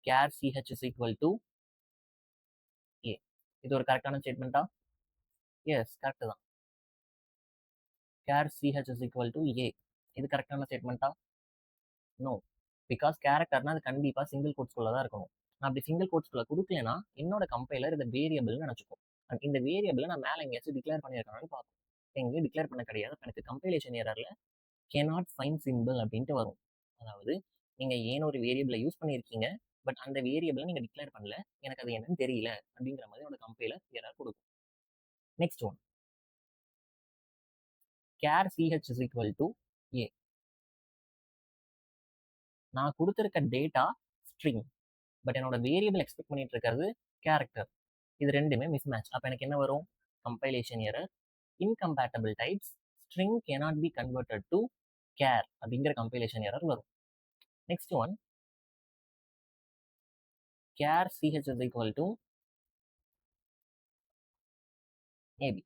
char ch is equal to a. இது ஒரு கரெக்டான ஸ்டேட்மெண்ட்டா? எஸ், கரெக்ட் தான். char ch is equal to a. இது கரெக்டான ஸ்டேட்மெண்ட்டா? நோ, பிகாஸ் கேரக்டர்னா அது கண்டிப்பாக சிங்கிள் கோட்ஸ்குள்ள தான் இருக்கணும். நான் அப்படி சிங்கிள் கோட்ஸ்குள்ள கொடுக்கலனா என்னோட கம்பைலர் இதை வேரியபிள்னு நினச்சிக்கும். அண்ட் இந்த வேரியபிளை நான் மேலே எங்கேயாச்சும் டிக்ளேர் பண்ணியிருக்கானு பார்ப்போம். எங்கேயும் டிக்ளேர் பண்ண கிடையாது. எனக்கு கம்பைலேஷன் எரரில் cannot find symbol அப்படின்ட்டு வரும். அதாவது நீங்கள் ஏன்னு ஒரு வேரியபிளை யூஸ் பண்ணியிருக்கீங்க, பட் அந்த வேரியபிளை நீங்கள் டிக்ளேர் பண்ணல, எனக்கு அது என்னன்னு தெரியல அப்படிங்கிற மாதிரி என்னோட கம்பைலர் எரர் கொடுக்கும். Next one, char ch is equal to a. நான் கொடுத்துருக்க டேட்டா ஸ்ட்ரிங், பட் என்னோட வேரியபிள் எக்ஸ்பெக்ட் பண்ணிட்டு இருக்கிறது கேரக்டர். இது ரெண்டுமே மிஸ் மேட்ச். அப்போ எனக்கு என்ன வரும்? Compilation error, incompatible types, string cannot be converted to char அப்படிங்கிற கம்பைலேஷன் எரர் வரும். Next one, char ch is equal to ab.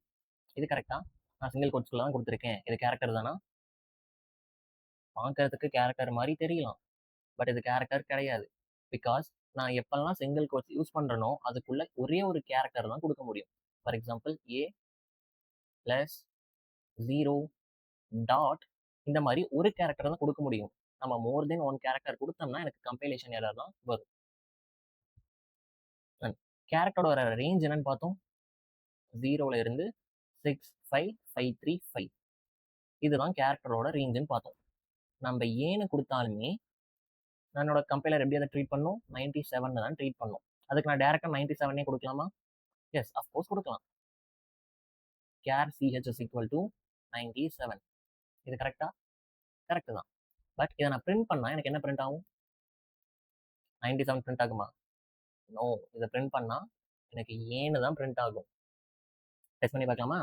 இது கரெக்டா? நான் சிங்கிள் கோட்ஸ்குள்ள தான் கொடுத்துருக்கேன். இது கேரக்டர் தானா? பார்க்கறதுக்கு கேரக்டர் மாதிரி தெரியலாம், பட் இது கேரக்டர் கிடையாது. பிகாஸ் நான் எப்பெல்லாம் சிங்கிள் கோட்ஸ் யூஸ் பண்ணுறனோ அதுக்குள்ள ஒரே ஒரு கேரக்டர் தான் கொடுக்க முடியும். For example A plus 0 dot, இந்த மாதிரி ஒரு கேரக்டர் தான் கொடுக்க முடியும். நம்ம மோர் தென் ஒன் கேரக்டர் கொடுத்தோம்னா எனக்கு கம்பைலேஷன் எரர் தான் வரும். கேரக்டரோட ரேஞ்ச் என்னன்னு பார்த்தோம், 0ல இருந்து 65535. இதுதான் கேரக்டரோட ரேஞ்சுன்னு பார்த்தோம். நம்ம ஏன்னு கொடுத்தாலுமே என்னோட கம்பைலர் எப்படி அதை ட்ரீட் பண்ணும்? 97 தான் ட்ரீட் பண்ணும். அதுக்கு நான் டேரக்டாக 97 கொடுக்கலாமா? எஸ், அஃப்கோர்ஸ் கொடுக்கலாம். char ch is equal to 97. இது கரெக்டா? கரெக்ட் தான். பட் இதை நான் பிரிண்ட் பண்ணால் எனக்கு என்ன பிரிண்ட் ஆகும்? 97 பிரிண்ட் ஆகுமா? நோ, இதை பிரிண்ட் பண்ணால் எனக்கு ஏன்னு தான் பிரிண்ட் ஆகும். டெஸ்ட் பண்ணி பார்க்கலாமா?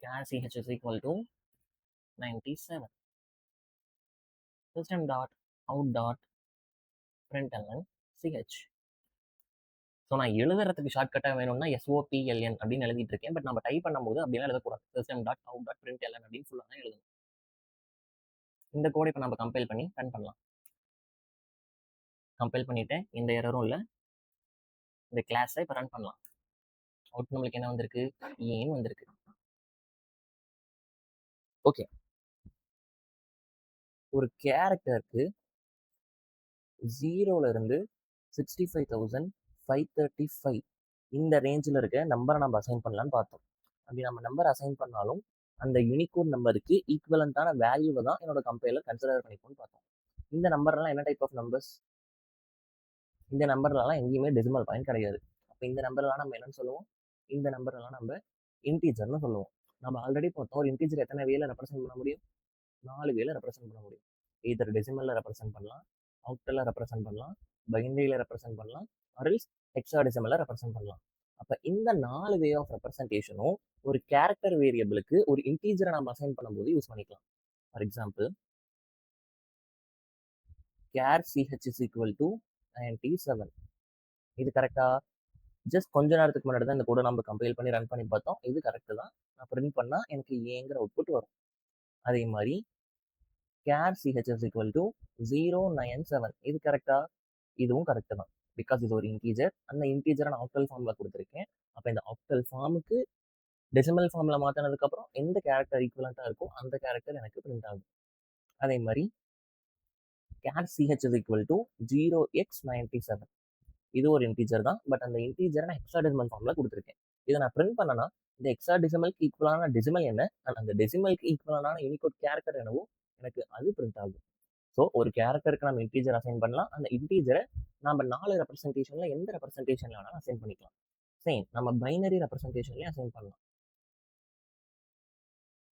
char ch is equal to 97. System dot out dot println ch. So நான் எழுதுறதுக்கு ஷார்ட்கட்டாக வேணும்னா SOPLN அப்படின்னு எழுதிட்டு இருக்கேன். பட் நம்ம டைப் பண்ணும்போது அப்படிலாம் எழுதக்கூடாது. system dot out dot println அப்படின்னு ஃபுல்லாக தான் எழுதணும். இந்த கோடை இப்போ நம்ம கம்பைல் பண்ணி ரன் பண்ணலாம். கம்பைல் பண்ணிட்டேன், எந்த எரரும் இல்லை. இந்த கிளாஸை இப்போ ரன் பண்ணலாம். அவுட் நம்மளுக்கு என்ன வந்திருக்கு? ஏன்னு வந்திருக்கு. ஓகே, ஒரு கேரக்டருக்கு 0ல இருந்து 65,535 இந்த ரேஞ்சில் இருக்க நம்பரை நம்ம அசைன் பண்ணலான்னு பார்த்தோம். அப்படி நம்ம நம்பர் அசைன் பண்ணாலும் அந்த யூனிகோட் நம்பருக்கு ஈக்குவலண்டான வேல்யூவை தான் என்னோட கம்பைலர் கன்சிடர் பண்ணிக்கணும்னு பார்த்தோம். இந்த நம்பர்லாம் என்ன டைப் ஆஃப் நம்பர்ஸ்? இந்த நம்பர்லாம் எங்கேயுமே டெசிமல் பாயிண்ட் கிடையாது. அப்போ இந்த நம்பர்லாம் நம்ம என்னன்னு சொல்லுவோம்? இந்த நம்பர்லாம் நம்ம இன்டீஜர்னு சொல்லுவோம். நம்ம ஆல்ரெடி பார்த்தோம், ஒரு இன்டீஜர் எத்தனை வேல ரெப்ரசென்ட் பண்ண முடியும்? 4 வேல ரெப்ரசென்ட் பண்ண முடியும். either டெசிமல்ல ரெப்ரசென்ட் பண்ணலாம், ஆக்டல்ல ரெப்ரசென்ட் பண்ணலாம், பைனரியில ரெப்ரசென்ட் பண்ணலாம், ஆர்எல்ஸ் ஹெக்ஸாடெசிமல்ல ரெப்ரசென்ட் பண்ணலாம். அப்போ இந்த 4 வே ஆஃப் ரெப்ரசென்டேஷனும் ஒரு கேரக்டர் வேரியபிளுக்கு ஒரு இன்டீஜரை நம்ம அசைன் பண்ணும்போது யூஸ் பண்ணிக்கலாம். For example, char ch is equal to 97. இது கரெக்டா? ஜஸ்ட் கொஞ்ச நேரத்துக்கு முன்னாடி தான் இந்த கோடை நம்ம கம்பைல் பண்ணி ரன் பண்ணி பார்த்தோம். இது கரெக்டு தான். நான் பிரிண்ட் பண்ணால் எனக்கு ஏங்கிற அவுட்புட் வரும். அதே மாதிரி char ch is equal to 097. இது கரெக்டா? இதுவும் கரெக்டு தான். பிகாஸ் இது ஒரு இன்டீஜர். அந்த இன்டீஜரை நான் ஆக்டல் ஃபார்மில் கொடுத்துருக்கேன். அப்போ இந்த ஆக்டல் ஃபார்முக்கு டெசிமல் ஃபார்மில் மாற்றினதுக்கப்புறம் எந்த கேரக்டர் ஈக்குவலண்ட்டாக இருக்கோ அந்த கேரக்டர் எனக்கு பிரிண்ட் ஆகும். அதே மாதிரி char ch is equal to 0x97. இது ஒரு இன்டீஜர் தான். பட் அந்த இன்டீஜரை நான் ஹெக்ஸாடெசிமல் ஃபார்மில் கொடுத்துருக்கேன். இதை நான் பிரிண்ட் பண்ணனா இந்த ஹெக்ஸாடெசிமலுக்கு ஈக்குவலான டெசிமல் என்ன, அந்த டெசிமலுக்கு ஈக்குவலான யூனிகோட் கேரக்டர் என்னவோ எனக்கு அது பிரிண்ட் ஆகும். ஸோ ஒரு கேரக்டருக்கு நம்ம இன்டீஜர் அசைன் பண்ணலாம். அந்த இன்டீஜரை நம்ம 4 ரெப்ரசன்டேஷனில் எந்த ரெப்ரசன்டேஷனில் வேணாலும் அசைன் பண்ணிக்கலாம். சேம் நம்ம பைனரி ரெப்ரசன்டேஷன்லேயே அசைன் பண்ணலாம்.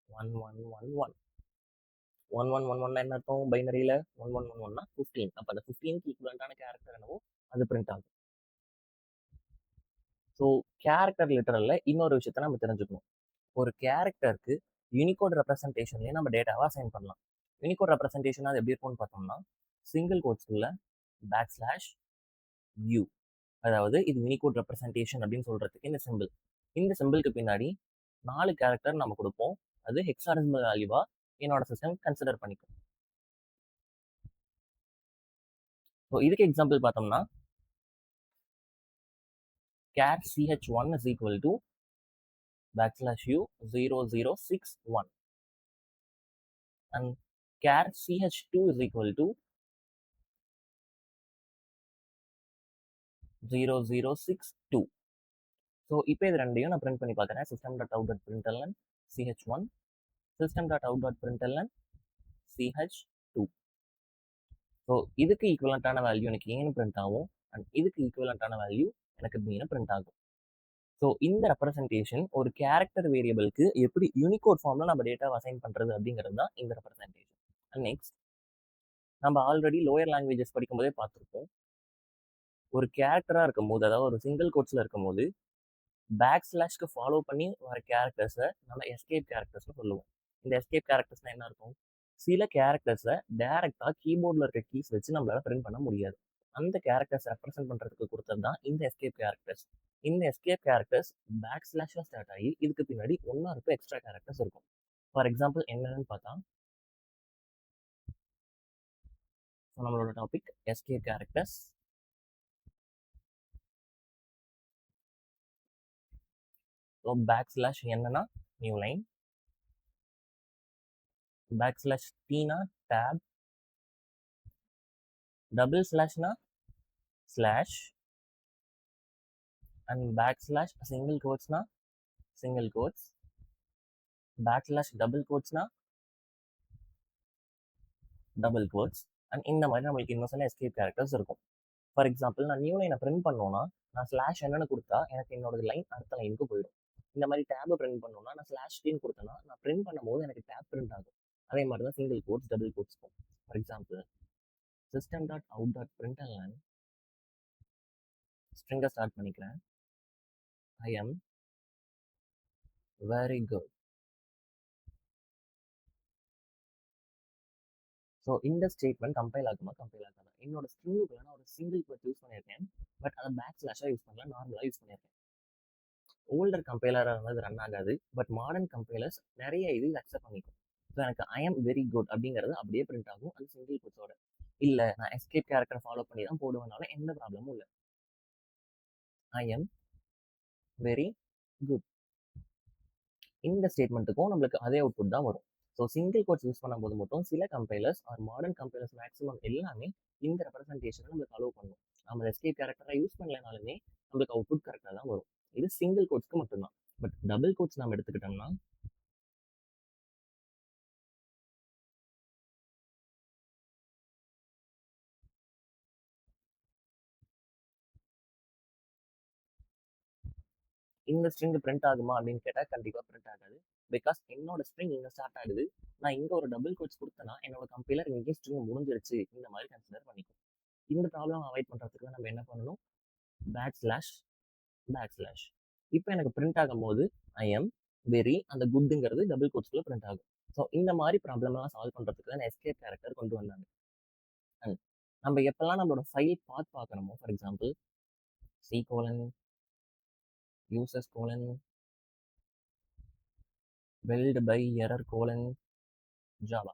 1111 1111 என்ன அர்த்தம்? பைனரியில் 1111னா 15. அப்போ அந்த 15க்கு ஈக்குவலண்டான கேரக்டர் என்னவோ அது பிரிண்ட் ஆகும். ஸோ கேரக்டர் லிட்டரலில் இன்னொரு விஷயத்த நம்ம தெரிஞ்சுக்கணும். ஒரு கேரக்டருக்கு யூனிகோட் ரெப்ரசன்டேஷன்லேயே நம்ம டேட்டாவை அசைன் பண்ணலாம். யூனிகோட் ரெப்ரசன்டேஷன் அது எப்படி இருக்கும்னு பார்த்தோம்னா, சிங்கிள் கோட்ஸ்குள்ள \u, அதாவது இது யூனிகோட் ரெப்ரசன்டேஷன் அப்படின்னு சொல்றதுக்கு இந்த சிம்பிள். இந்த சிம்பிளுக்கு பின்னாடி 4 கேரக்டர் நம்ம கொடுப்போம். அது ஹெக்ஸாடெசிமல் வேல்யூவா என்னோட சிஸ்டம் கன்சிடர் பண்ணிக்கும். ஸோ இதுக்கு எக்ஸாம்பிள் பார்த்தோம்னா, char ch1 is equal to \u 0061 and char ch2 is equal to 0062. So இப்போ இது ரெண்டையும் நான் பிரிண்ட் பண்ணி பார்க்குறேன். system.out.println ch1, system.out.println ch2. So இதுக்கு ஈக்குவலண்ட்டான வேல்யூ எனக்கு ஏன்னு பிரிண்ட் ஆகும், அண்ட் இதுக்கு ஈக்குவலண்ட்டான வேல்யூ எனக்கு பின்னு பிரிண்ட் ஆகும். ஸோ இந்த ரெப்ரசன்டேஷன் ஒரு கேரக்டர் வேரியபிளுக்கு எப்படி யூனிகோட் ஃபார்மில் நம்ம டேட்டாவை அசைன் பண்ணுறது அப்படிங்கிறது தான் இந்த ரெப்ரசன்டேஷன். அண்ட் நெக்ஸ்ட், நம்ம ஆல்ரெடி லோயர் லாங்குவேஜஸ் படிக்கும்போதே பார்த்துருப்போம். ஒரு கேரக்டராக இருக்கும் போது, அதாவது ஒரு சிங்கிள் கோட்ஸில் இருக்கும் போது பேக்ஸ்லாஷ்க்கு ஃபாலோ பண்ணி வர கேரக்டர்ஸை நம்ம எஸ்கேப் கேரக்டர்ஸ்னு சொல்லுவோம். இந்த எஸ்கேப் கேரக்டர்ஸ்னா என்ன இருக்கும்? சில கேரக்டர்ஸை டேரெக்டாக கீபோர்டில் இருக்க கீஸ் வச்சு நம்மளால பிரிண்ட் பண்ண முடியாது. அந்த கேரக்டர்ஸ் ரெப்ரசென்ட் பண்ணுறதுக்கு கொடுத்தது தான் இந்த எஸ்கேப் கேரக்டர்ஸ். இந்த எஸ்கேப் கேரக்டர்ஸ் பேக்ஸ்லாஷில் ஸ்டார்ட் ஆகி இதுக்கு பின்னாடி ஒன்றா இருக்கும் எக்ஸ்ட்ரா கேரக்டர்ஸ் இருக்கும். ஃபார் எக்ஸாம்பிள் என்னன்னு பார்த்தா, நம்மளோட topic escape characters. So backslash என்னன்னா நியூ லைன், பேக்ஸ்லாஷ் டீனா டேப், டபுள் ஸ்லாஷ்னா ஸ்லாஷ், அண்ட் பேக்ஸ்லாஷ் சிங்கிள் கோட்ஸ்னா சிங்கிள் கோட்ஸ், பேக்ஸ்லாஷ் டபுள் கோட்ஸ்னா டபுள் கோட்ஸ். அண்ட் இந்த மாதிரி நம்மளுக்கு இன்னும் சில எஸ்கேப் கேரக்டர்ஸ் இருக்கும். ஃபார் எக்ஸாம்பிள், நான் நியூ லைனை பிரிண்ட் பண்ணோன்னா நான் ஸ்லாஷ் என்னன்னு கொடுத்தா எனக்கு என்னோட லைன் அடுத்த லைனுக்கு போயிடும். இந்த மாதிரி டேபை பிரிண்ட் பண்ணோன்னா நான் ஸ்லாஷ் டீன் கொடுத்தேன்னா நான் பிரிண்ட் பண்ணும்போது எனக்கு டேப் பிரிண்ட் ஆகும். அதே மாதிரி தான் சிங்கிள் கோட்ஸ் டபுள் கோட்ஸ் இருக்கும். ஃபார் எக்ஸாம்பிள், system.out.println ஸ்ட்ரிங்கை ஸ்டார்ட் பண்ணிக்கிறேன். I am very good. So இந்த ஸ்டேட்மெண்ட் கம்பைல் ஆகுமா கம்பைல் ஆகாதா? என்னோட ஸ்ட்ரிங்குக்குள்ள நான் ஒரு சிங்கிள் கோட் யூஸ் பண்ணியிருக்கேன், பட் அதை பேக் ஸ்லாஷாக யூஸ் பண்ணல, நார்மலாக யூஸ் பண்ணியிருக்கேன். ஓல்டர் கம்பைலராக இருந்தால் ரன் ஆகாது, பட் மாடர்ன் கம்பைலர்ஸ் நிறைய இது அக்செப்ட் பண்ணிக்கும். ஸோ எனக்கு ஐ எம் வெரி குட் அப்படிங்கிறது அப்படியே பிரிண்ட் ஆகும், அது சிங்கிள் கோட்ஸோட. இல்லை நான் எஸ்கேப் கேரக்டர் ஃபாலோ பண்ணி தான் போடுவேனாலும் எந்த ப்ராப்ளமும் இல்லை. ஐ எம் வெரி குட். இந்த ஸ்டேட்மெண்ட்டுக்கும் நம்மளுக்கு அதே அவுட்புட் தான் வரும். ஸோ சிங்கிள் கோட்ஸ் யூஸ் பண்ணும்போது மட்டும் சில compilers or modern compilers maximum எல்லாமே இந்த ரெப்ரசன்டேஷனை நம்மளுக்கு அலோவ் பண்ணும். நம்ம எஸ்கேப் கேரக்டராக யூஸ் பண்ணலனாலுமே நம்மளுக்கு அவுட்புட் கரெக்டாக தான் வரும். இது சிங்கிள் கோட்ஸ்க்கு மட்டும்தான். பட் டபுள் கோட்ஸ் நம்ம எடுத்துக்கிட்டோம்னா இந்த ஸ்ட்ரிங் பிரிண்ட் ஆகுமா அப்படின்னு கேட்டால் கண்டிப்பாக பிரிண்ட் ஆகாது. பிகாஸ் என்னோட ஸ்ட்ரிங் இங்கே ஸ்டார்ட் ஆகுது, நான் இங்கே ஒரு டபுள் கோட்ஸ் கொடுத்தேன்னா என்னோட கம்பைலர் இங்கே ஸ்ட்ரிங் முடிஞ்சிருச்சு இந்த மாதிரி கன்சிடர் பண்ணிக்கும். இந்த ப்ராப்ளம் அவாய்ட் பண்ணுறதுக்கு நம்ம என்ன பண்ணணும்? Backslash backslash. இப்போ எனக்கு பிரிண்ட் ஆகும்போது ஐ எம் வெரி அந்த குட்டுங்கிறது டபுள் கோட்ஸ்குள்ள பிரிண்ட் ஆகும். ஸோ இந்த மாதிரி ப்ராப்ளம்லாம் சால்வ் பண்ணுறதுக்கு தான் எஸ்கேப் கேரக்டர் கொண்டு வந்தாங்க. அண்ட் நம்ம எப்பெல்லாம் நம்மளோட ஃபைல் பார்க்கணுமோ, for example C:, users:, build by error: Java.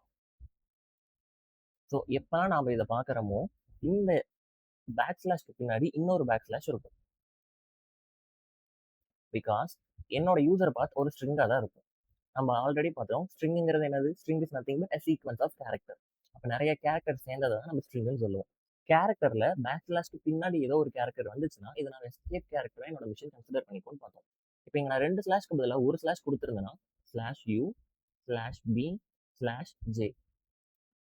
So எப்பெல்லாம் நாம் இதை பார்க்குறோமோ இந்த பேக் ஸ்லாஷ்க்கு பின்னாடி இன்னொரு பேக் ஸ்லாஷ் இருக்கும். பிகாஸ் என்னோட யூசர் பாத் ஒரு ஸ்ட்ரிங்காக தான் இருக்கும். நம்ம ஆல்ரெடி பார்த்தோம், ஸ்ட்ரிங்கிறது என்னது? String is nothing but a sequence of character. அப்போ நிறைய கேரக்டர் சேர்ந்ததை தான் நம்ம ஸ்ட்ரிங்னு சொல்லுவோம். கேரக்டரில் பேக் ஸ்லாஷ்க்கு பின்னாடி ஏதோ ஒரு கேரக்டர் வந்துச்சுன்னா இதை நான் எஸ்கேப் கேரக்டரை என்னோட மிஷின் கன்சிடர் பண்ணிக்கோன்னு பார்த்தோம். இப்போ இங்கே நான் 2 ஸ்லாஷ்க்கு பதிலாக ஒரு ஸ்லாஷ் கொடுத்துருந்தேன்னா /u/b/j.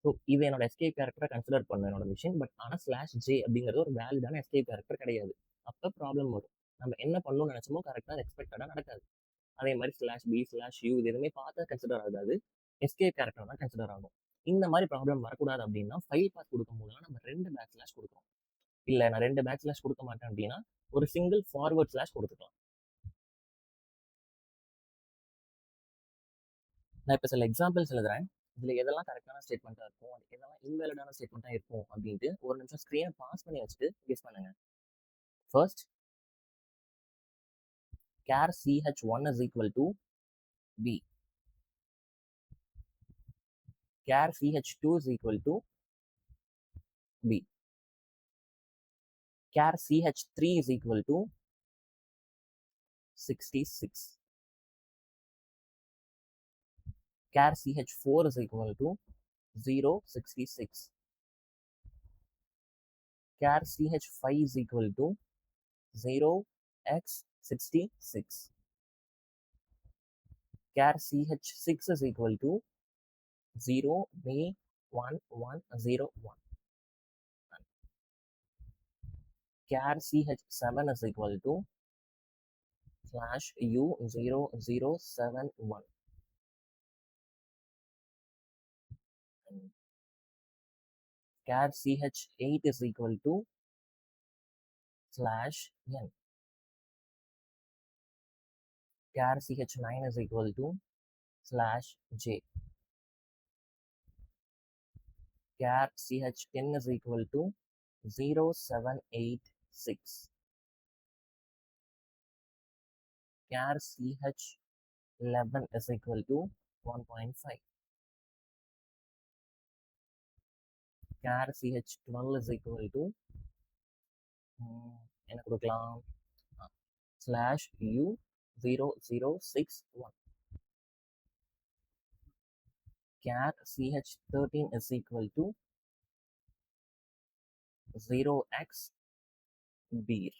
ஸோ இது என்னோட எஸ்கேப் கேரக்டரை கன்சிடர் பண்ண என்னோட மிஷின். பட் ஆனால் /j அப்படிங்கிறது ஒரு வேலிடான எஸ்கேப் கேரக்டர் கிடையாது. அப்போ ப்ராப்ளம் வரும். நம்ம என்ன பண்ணணும்னு நினச்சோமோ கரெக்டாக எக்ஸ்பெக்டடாக நடக்காது. அதே மாதிரி /b/u இது எதுவுமே பார்த்து கன்சிடர் ஆகாது, எஸ்கேப் கேரக்டர் தான் கன்சிடர் ஆகும். இந்த மாதிரி ப்ராப்ளம் வரக்கூடாது அப்படின்னா ஃபைல் பாத் கொடுக்கும் போதுலாம் நம்ம 2 பேக் ஸ்லாஷ் கொடுக்கணும். இல்லை நான் 2 பேக் ஸ்லாஷ் கொடுக்க மாட்டேன் அப்படின்னா ஒரு சிங்கிள் ஃபார்வர்ட் ஸ்லாஷ் கொடுத்துக்கலாம். நான் இப்போ சில எக்ஸாம்பிள்ஸ் எழுதுறேன். இதில் எதெல்லாம் கரெக்டான ஸ்டேட்மெண்ட்டாக இருக்கும், எதெல்லாம் இன்வேலிடான ஸ்டேட்மெண்ட்டாக இருக்கும் அப்படின்ட்டு ஒரு நிமிஷம் ஸ்க்ரீனை பாஸ் பண்ணி வச்சுட்டு கெஸ் பண்ணுங்க. First, char ch1 is equal to b. char ch2 is equal to b. char ch3 is equal to 66. char ch4 is equal to 066. char ch5 is equal to 0x 66. Char CH6 is equal to 0 May 1101. Char CH7 is equal to /U0071. Char CH8 is equal to /N. Char CH9 is equal to /J. Char CH10 is equal to 0786. Char CH11 is equal to 1.5. Char CH12 is equal to என்ன கொடுக்கலாம் /U0061. Char CH13 is equal to 0x beer.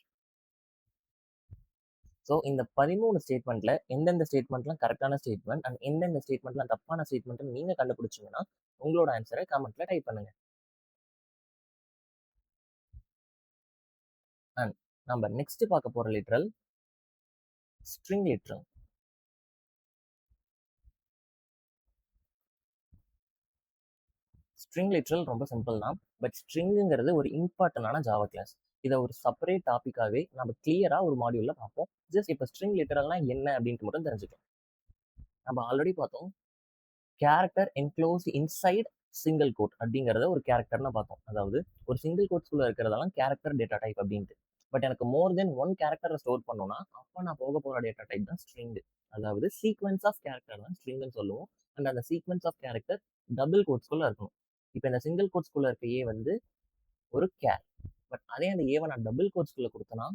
So இந்த 13 ஸ்டேட்மெண்ட்ல எந்தெந்த ஸ்டேட்மெண்ட்லாம் கரெக்டான statement and எந்தெந்த ஸ்டேட்மெண்ட்லாம் தப்பான statement நீங்க கண்டுபிடிச்சீங்கன்னா உங்களோட ஆன்சரை கமெண்ட்ல டைப் பண்ணுங்க. அண்ட் நம்ம நெக்ஸ்ட் பார்க்க போற literal string literal. String literal ரொம்ப சிம்பிள் தான், பட் ஸ்ட்ரிங்குங்கிறது ஒரு இம்பார்ட்டன்டான ஜாவா கிளாஸ். இதை ஒரு செப்பரேட் டாப்பிக்காகவே நம்ம கிளியரா ஒரு மாடியூல்ல பார்ப்போம். ஜஸ்ட் இப்போ ஸ்ட்ரிங் லிட்ரல்னா என்ன அப்படின்ட்டு மட்டும் தெரிஞ்சுக்கலாம். நம்ம ஆல்ரெடி பார்த்தோம் character enclosed inside single quote அப்படிங்கிறத ஒரு கேரக்டர்னு பார்த்தோம். அதாவது ஒரு சிங்கிள் கோட்ஸ்குள்ள இருக்கிறதெல்லாம் கேரக்டர் டேட்டா டைப் அப்படின்ட்டு. பட் எனக்கு மோர் தென் ஒன் கேரக்டரை ஸ்டோர் பண்ணோம்னா அப்போ நான் போக போகிற டேட்டா டைப் தான் ஸ்ட்ரிங். அதாவது சீக்வன்ஸ் ஆஃப் கேரக்டர் தான் ஸ்ட்ரிங்னு சொல்லுவோம். அண்ட் அந்த சீக்வன்ஸ் ஆஃப் கேரக்டர் டபுள் கோட்ஸ்குள்ள இருக்கணும். இப்போ இந்த சிங்கிள் கோட்ஸ்குள்ள இருக்க ஏ வந்து ஒரு கேர், பட் அதே அந்த ஏவை நான் டபுள் கோட்ஸ்குள்ள கொடுத்தனா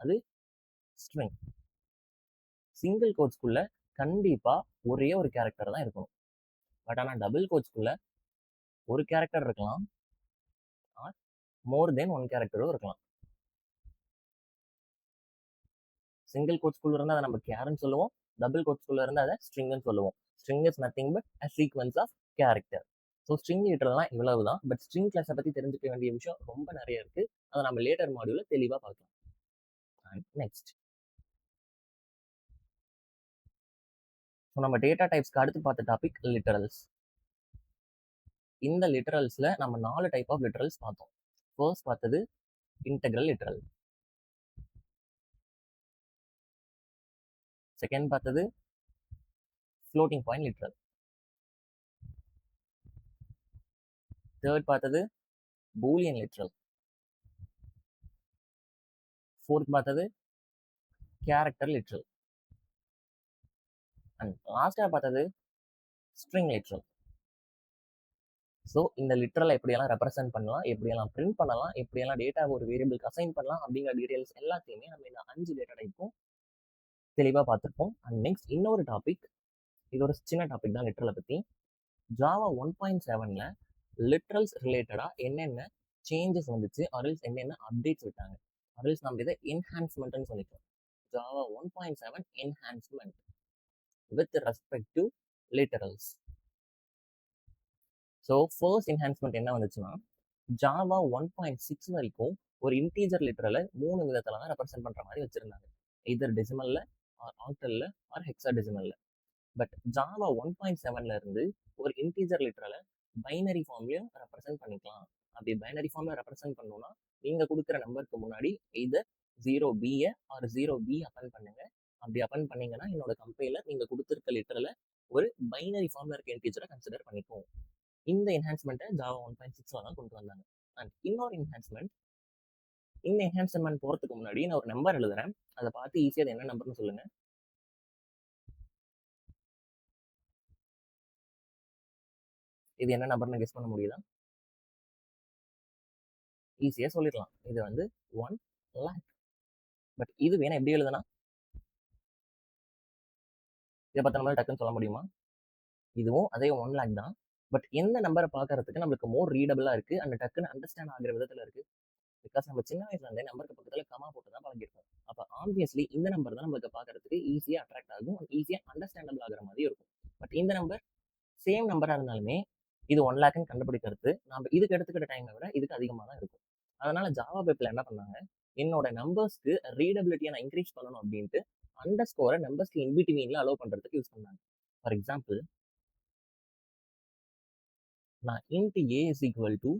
அது ஸ்ட்ரிங். சிங்கிள் கோட்ஸ்குள்ள கண்டிப்பா ஒரே ஒரு கேரக்டர் தான் இருக்கணும். பட் ஆனால் டபுள் கோட்ஸ்குள்ள ஒரு கேரக்டர் இருக்கலாம், ஆர் மோர் தென் ஒன் கேரக்டரும் இருக்கலாம். சிங்கிள் கோட்ஸ்குள்ள இருந்தால் அதை நம்ம கேர்னு சொல்லுவோம், டபுள் கோட்ஸ்குள்ள இருந்தால் அதை ஸ்ட்ரிங்னு சொல்லுவோம். String is nothing but a sequence of character. So string லிட்ரல்லாம் இவ்வளவு தான். பட் ஸ்ட்ரிங் கிளாஸை பற்றி தெரிஞ்சுக்க வேண்டிய விஷயம் ரொம்ப நிறைய இருக்கு. அதை நம்ம லேட்டர் மாடியூல்ல தெளிவாக பார்க்கலாம். அண்ட் நெக்ஸ்ட் ஸோ நம்ம டேட்டா டைப்ஸ்க்கு அடுத்து பார்த்த டாபிக் லிட்டரல்ஸ். இந்த லிட்டரல்ஸ்ல நம்ம 4 டைப் ஆஃப் லிட்டரல்ஸ் பார்த்தோம். ஃபர்ஸ்ட் பார்த்தது இன்டெக்ரல் லிட்டரல், செகண்ட் பார்த்தது ஃப்ளோட்டிங் பாயிண்ட் லிட்டரல், தேர்ட் பார்த்தது பூலியன் லிட்டரல், ஃபோர்த் பார்த்தது கேரக்டர் லிட்டரல், அண்ட் லாஸ்ட்டாக பார்த்தது ஸ்ட்ரிங் லிட்டரல். ஸோ இந்த லிட்டரலை எப்படியெல்லாம் ரெப்ரசென்ட் பண்ணலாம், எப்படியெல்லாம் பிரிண்ட் பண்ணலாம், எப்படியெல்லாம் டேட்டா ஒரு வேரியபிளுக்கு அசைன் பண்ணலாம் அப்படிங்கிற டீடைல்ஸ் எல்லாத்தையுமே நம்ம இந்த 5 டேட்டா டைப்பும் தெளிவாக பார்த்துருப்போம். அண்ட் நெக்ஸ்ட் இன்னொரு டாபிக், இது ஒரு சின்ன டாபிக் தான் லிட்டரலை பற்றி. ஜாவா 1.7ல லிட்ரல்ஸ் ரிலேட்டடாக என்னென்ன சேஞ்சஸ் வந்துச்சு, ஆர்எல்ஸ் என்னென்ன அப்டேட்ஸ் விட்டாங்க, ஆர்எல்ஸ் நம்ம இதை என்ஹான்ஸ்மெண்ட்னு சொல்லிக்கலாம். Java 1.7 enhancement with respect to literals. So first enhancement என்ன வந்துச்சுன்னா, ஜாவா 1.6 வரைக்கும் ஒரு இன்டீஜர் லிட்டரலை 3 விதத்தில் தான் ரெப்ரசென்ட் பண்ணுற மாதிரி வச்சுருந்தாங்க. இதர் டெசிமலில், ஆர் ஆக்டலில், ஆர் ஹெக்ஸா டெசிமலில். பட் ஜாவா 1.7ல இருந்து ஒரு இன்டீஜர் லிட்டரலை பைனரி ஃபார்ம்லையும் ரெப்ரசென்ட் பண்ணிக்கலாம். அப்படி பைனரி ஃபார்மில் ரெப்ரசென்ட் பண்ணணும்னா நீங்கள் கொடுக்குற நம்பருக்கு முன்னாடி இதர் 0B ஆர் 0B அப்பன் பண்ணுங்க. அப்படி அப்பன் பண்ணீங்கன்னா என்னோட கம்பெனியில் நீங்கள் கொடுத்துருக்க லிட்டரலை ஒரு பைனரி ஃபார்மில் இருக்க இன்டீஜரை கன்சிடர் பண்ணிக்கும். இந்த என்ஹான்ஸ்மெண்ட்டை ஜாவா 1.6ல தான் கொண்டு வந்தாங்க. அண்ட் இன்னொரு என்ஹான்ஸ்மெண்ட், இந்த என்ஹான்ஸ்மெண்ட் போகிறதுக்கு முன்னாடி நான் ஒரு நம்பர் எழுதுறேன், அதை பார்த்து ஈஸியாக அது என்ன நம்பர்னு சொல்லுங்க. இது என்ன நம்பர்னு கெஸ் பண்ண முடியுதா? ஈஸியாக சொல்லிடலாம், இது வந்து 1 lakh. பட் இது வேணா எப்படி எழுதுனா, இதை பார்த்த நம்மளால டக்குன்னு சொல்ல முடியுமா? இதுவும் அதே 1 lakh தான். பட் எந்த நம்பரை பார்க்கறதுக்கு நம்மளுக்கு மோர் ரீடபிளா இருக்கு, அந்த டக்குன்னு அண்டர்ஸ்டாண்ட் ஆகிற விதத்துல இருக்கு. பிகாஸ் நம்ம சின்ன வயசுல இருந்தே நம்பருக்கு பக்கத்துல கமா போட்டு தான் பழகிருக்கோம். அப்ப ஆப்வியஸ்லி இந்த நம்பர் தான் நமக்கு பார்க்கறதுக்கு ஈஸியா அட்ராக்ட் ஆகும், ஈஸியா அண்டர்ஸ்டாண்டபிள் ஆகிற மாதிரி இருக்கும். பட் இந்த நம்பர் சேம் நம்பரா இருந்தாலுமே இது 1 லேக்னு கண்டுபிடிக்கிறது நம்ம இதுக்கு எடுத்துக்கிட்ட டைமை விட இதுக்கு அதிகமாக தான் இருக்கும். அதனால ஜாவா வெப்ல என்ன பண்ணாங்க, என்னோட நம்பர்ஸ்க்கு ரீடபிலிட்டியை நான் இன்க்ரீஸ் பண்ணணும் அப்படின்ட்டு அண்டர் ஸ்கோரை நம்பர்ஸ்க்கு இன்பிட்வீன்ல அலோவ் பண்றதுக்கு யூஸ் பண்ணாங்க. ஃபார் எக்ஸாம்பிள், நான் int A is equal to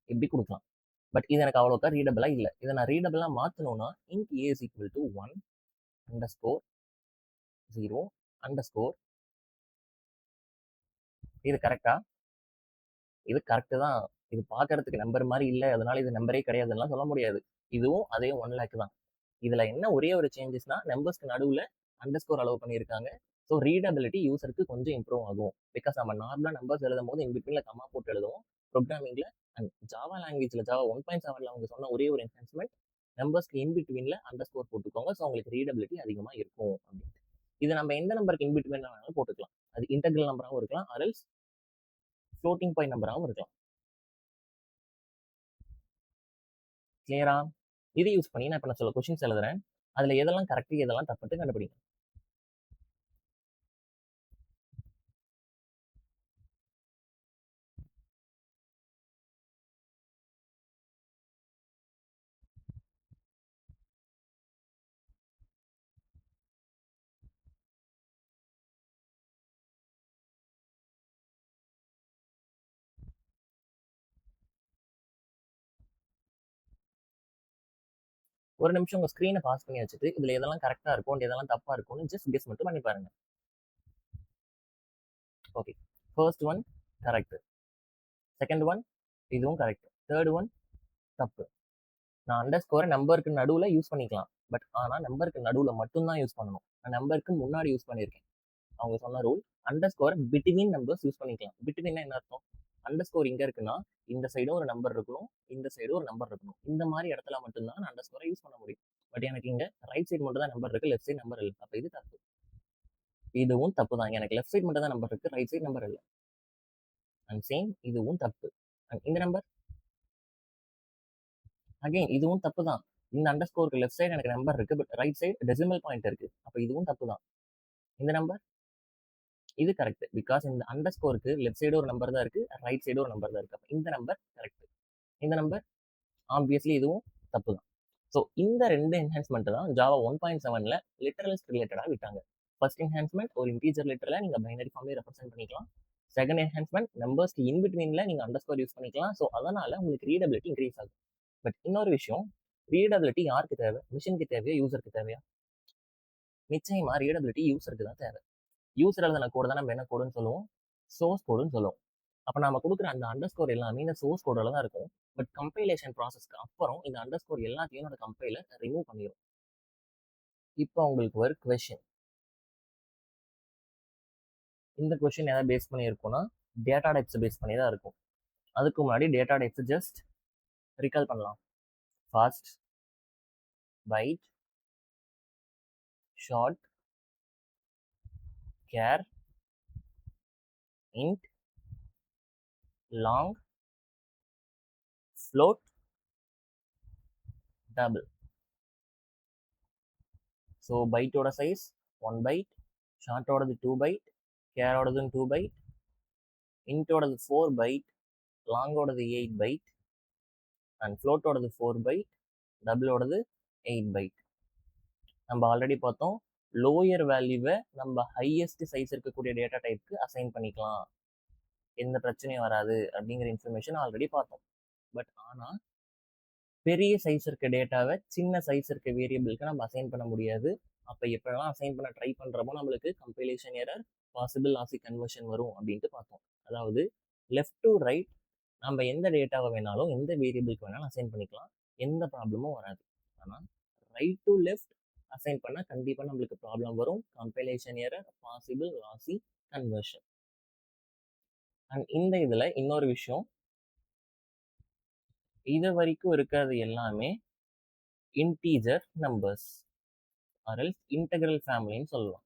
இப்படி கொடுக்கலாம். பட் இது எனக்கு அவ்வளோக்கா ரீடபிளா இல்லை. இதை நான் ரீடபிளா மாற்றணும்னா int A is equal to 1 underscore 0 underscore. இது கரெக்டா? இது கரெக்டு தான். இது பார்க்கறதுக்கு நம்பர் மாதிரி இல்லை, அதனால இது நம்பரே கிடையாதுலாம் சொல்ல முடியாது. இதுவும் அதே 1 லேக் தான். இதுல என்ன ஒரே ஒரு சேஞ்சஸ்னா நம்பர்ஸ்க்கு நடுவில் அண்டர் ஸ்கோர் அலோவ் பண்ணியிருக்காங்க. ஸோ ரீடபிலிட்டி யூசருக்கு கொஞ்சம் இம்ப்ரூவ் ஆகும். பிகாஸ் நம்ம நார்மலாக நம்பர்ஸ் எழுதும் போது இன்பிட்வீன்ல கம்மா போட்டு எழுதுவோம் ப்ரோக்ராமிங்ல. அண்ட் ஜாவா லாங்குவேஜ்ல ஜாவா 1.7ல அவங்க சொன்ன ஒரே ஒரு என்ஹான்ஸ்மெண்ட், நம்பர்ஸ்க்கு இன்பிட்வீன்ல அண்டர் ஸ்கோர் போட்டுக்கோங்க, ஸோ உங்களுக்கு ரீடபிலிட்டி அதிகமாக இருக்கும் அப்படின்ட்டு. இது நம்ம எந்த நம்பருக்கு இன்பிட்வீன்ல வேணாலும் போட்டுக்கலாம். அது இன்டெக்ரல் நம்பராகவும் இருக்கலாம், அரல்ஸ் ஃப்ளோட்டிங் பாயிண்ட் நம்பராகவும் இருக்கலாம். கிளியரா? இதை யூஸ் பண்ணி நான் இப்போ நான் சொல்ல கொஸ்டின்ஸ் எழுதுறேன். அதில் எதெல்லாம் கரெக்ட் எதெல்லாம் தப்புட்டு கண்டுபிடிங்க. ஒரு நிமிஷம் உங்க ஸ்க்ரீனை பாஸ் பண்ணி வச்சுட்டு இதுல எதெல்லாம் கரெக்டா இருக்கும் எதெல்லாம் தப்பா இருக்கும்னு ஜஸ்ட் கெஸ் மட்டும் பண்ணி பாருங்க. Okay, first one correct, second one இதுவும் கரெக்ட், தேர்ட் ஒன் தப்பு. நான் அண்டர் ஸ்கோரை நம்பருக்கு நடுவில் யூஸ் பண்ணிக்கலாம், பட் ஆனால் நம்பருக்கு நடுவில் மட்டும்தான் யூஸ் பண்ணணும். நான் நம்பருக்கு முன்னாடி யூஸ் பண்ணியிருக்கேன். அவங்க சொன்ன ரூல், அண்டர் ஸ்கோரை பிட்வீன் நம்பர்ஸ் யூஸ் பண்ணிக்கலாம். பிட்வீன் என்ன அர்த்தம்? அண்டர் ஸ்கோர் இங்கே இருக்குன்னா இந்த சைடும் ஒரு நம்பர் இருக்கணும், இந்த சைடும் ஒரு நம்பர் இருக்கணும். இந்த மாதிரி இடத்துல மட்டும்தான் நான் அண்டர் ஸ்கோரை யூஸ் பண்ண முடியும். பட் எனக்கு இங்கே ரைட் சைடு மட்டும் தான் நம்பர் இருக்கு, லெஃப்ட் சைடு நம்பர் இல்லை. அப்போ இது தப்பு. இதுவும் தப்பு தான். எனக்கு லெஃப்ட் சைடு மட்டும் தான் நம்பர் இருக்கு, ரைட் சைடு நம்பர் இல்லை. அண்ட் சேம் இதுவும் தப்பு. அண்ட் இந்த நம்பர் அகைன் இதுவும் தப்பு தான். இந்த அண்டர் ஸ்கோருக்கு லெஃப்ட் சைடு எனக்கு நம்பர் இருக்கு, but right side decimal point இருக்கு. அப்போ இதுவும் தப்பு தான். இந்த நம்பர் இது கரெக்ட், பிகாஸ் இந்த அண்டர் ஸ்கோருக்கு லெஃப்ட் சைடு ஒரு நம்பர் தான் இருக்கு, ரைட் சைடு ஒரு நம்பர் தான் இருக்கு. அப்போ இந்த நம்பர் கரெக்ட். இந்த நம்பர் ஆப்வியஸ்லி இதுவும் தப்பு தான். ஸோ இந்த ரெண்டு என்ஹான்ஸ்மெண்ட் தான் ஜாவா 1.7ல லிட்டரலிஸ்ட் ரிலேட்டடாக விட்டாங்க. ஃபர்ஸ்ட் என்ஹான்ஸ்மெண்ட் ஒரு இன்டீஜர் லிட்டரில் நீங்கள் பைனரி ஃபார்ம்லேயே ரெப்ரசென்ட் பண்ணிக்கலாம். செகண்ட் என்ஹான்ஸ்மெண்ட் நம்பர்ஸ்க்கு இன்பிட்வீனில் நீங்கள் அண்டர் ஸ்கோர் யூஸ் பண்ணிக்கலாம். ஸோ அதனால உங்களுக்கு ரீடபிலிட்டி இன்க்ரீஸ் ஆகும். பட் இன்னொரு விஷயம், ரீடபிலிட்டி யாருக்கு தேவை? மிஷினுக்கு தேவையா, யூசருக்கு தேவையா? நிச்சயமா ரீடபிலிட்டி யூசருக்கு தான் தேவை. யூசர் எழுதின கோடு தான் நம்ம என்ன கோடுன்னு சொல்லுவோம்? சோர்ஸ் கோடுன்னு சொல்லுவோம். அப்போ நம்ம கொடுக்குற அந்த அண்டர் ஸ்கோர் எல்லாமே இந்த சோர்ஸ் கோடில் தான் இருக்கும். பட் கம்பைலேஷன் ப்ராசஸ்க்கு அப்புறம் இந்த அண்டர் ஸ்கோர் எல்லாத்தையும் என்னோட கம்பைலர் ரிமூவ் பண்ணிடும். இப்போ உங்களுக்கு ஒரு கொஸ்டின், இந்த கொஸ்டின் எதை பேஸ் பண்ணி இருக்கும்னா டேட்டா டைப்ஸ் பேஸ் பண்ணி தான் இருக்கும். அதுக்கு முன்னாடி டேட்டா டைப்ஸ் ஜஸ்ட் ரிகால் பண்ணலாம். First, byte, short, char, int, long, float, double. So பைட்டோட சைஸ் 1 பைட், ஷார்ட்டோடது 2 பைட், கேரோடது 2 பைட், இன்ட்டோடது 4 பைட், லாங்கோடது 8 பைட், அண்ட் ஃப்ளோட்டோடது 4 பைட், டபுளோடது 8 பைட். நம்ம ஆல்ரெடி பார்த்தோம், லோயர் வேல்யூவை நம்ம ஹையஸ்ட் சைஸ் இருக்கக்கூடிய டேட்டா டைப்புக்கு அசைன் பண்ணிக்கலாம், எந்த பிரச்சனையும் வராது அப்படிங்கிற இன்ஃபர்மேஷன் ஆல்ரெடி பார்த்தோம். பட் ஆனால் பெரிய சைஸ் இருக்க டேட்டாவை சின்ன சைஸ் இருக்க வேரியபிளுக்கு நம்ம அசைன் பண்ண முடியாது. அப்போ எப்போலாம் அசைன் பண்ண ட்ரை பண்ணுறப்போ நம்மளுக்கு compilation error, possible logic conversion வரும் அப்படின்ட்டு பார்த்தோம். அதாவது லெஃப்ட் டு ரைட் நம்ம எந்த டேட்டாவை வேணாலும் எந்த வேரியபிளுக்கு வேணாலும் அசைன் பண்ணிக்கலாம், எந்த ப்ராப்ளமும் வராது. ஆனால் ரைட் டு லெஃப்ட் அசைன் பண்ணால் கண்டிப்பாக நம்மளுக்கு ப்ராப்ளம் வரும், compilation error, possible logic conversion. And இந்த இதில் இன்னொரு விஷயம், இது வரைக்கும் இருக்கிறது எல்லாமே இன்டீஜர் நம்பர்ஸ் ஆர் இன்டெக்ரல் ஃபேமிலின்னு சொல்லலாம்.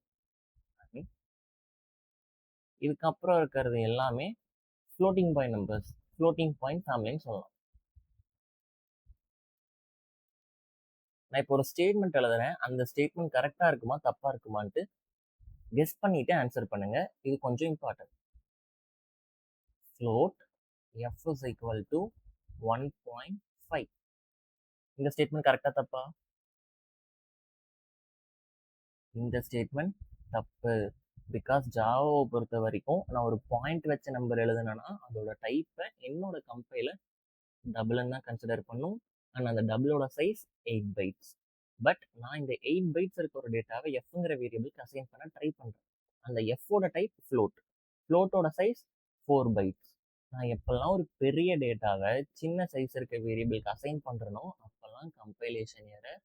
இதுக்கப்புறம் இருக்கிறது எல்லாமே floating point numbers. Floating point ஃபேமிலின்னு சொல்லலாம். நான் இப்போ ஒரு ஸ்டேட்மெண்ட் எழுதுறேன். அந்த ஸ்டேட்மெண்ட் கரெக்டா இருக்குமா தப்பா இருக்குமான்ட்டு கெஸ் பண்ணிட்டு ஆன்சர் பண்ணுங்க. இது கொஞ்சம் important. float f is equal to 1.5. இந்த ஸ்டேட்மெண்ட் கரெக்டா தப்பா? இந்த ஸ்டேட்மெண்ட் தப்பு. பிகாஸ் ஜாவாவை பொறுத்த வரைக்கும் நான் ஒரு பாயிண்ட் வச்ச நம்பர் எழுதுனேன்னா அதோட டைப்பை என்னோட கம்பைலர் டபுள்னு தான் கன்சிடர் பண்ணும். அண்ட் அந்த டபுளோட சைஸ் 8 bytes. பட் நான் இந்த 8 bytes இருக்க ஒரு டேட்டாவை எஃப்ங்கிற வேரியபிளுக்கு அசைன் பண்ண ட்ரை பண்ணுறேன். அந்த எஃப்போட டைப் ஃப்ளோட். ஃப்ளோட்டோட சைஸ் 4 bytes. நான் எப்பெல்லாம் ஒரு பெரிய டேட்டாவை சின்ன சைஸ் இருக்க வேரியபிளுக்கு அசைன் பண்ணுறனோ அப்போல்லாம் compilation error,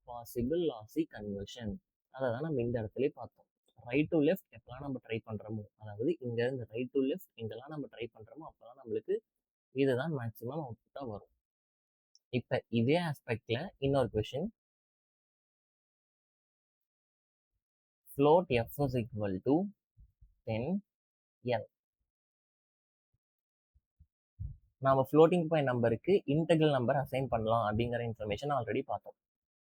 possible lossy conversion. அதை தான் நம்ம இந்த இடத்துல பார்த்தோம். ரைட் டு லெஃப்ட் எப்பெல்லாம் நம்ம ட்ரை பண்ணுறோமோ, அதாவது இங்கேருந்து ரைட் டு லெஃப்ட் எங்கெல்லாம் நம்ம ட்ரை பண்ணுறோமோ அப்போல்லாம் நம்மளுக்கு இதுதான் மேக்ஸிமம் அவுட்புட்டாக வரும். இப்போ இதே ஆஸ்பெக்ட்ல இன்னொரு question. float f is equal to 10l. நாம ஃப்ளோட்டிங் பாயிண்ட் நம்பருக்கு இன்டெக்ரல் நம்பர் அசைன் பண்ணலாம் அப்படிங்கிற இன்ஃபர்மேஷன் ஆல்ரெடி பார்த்தோம்.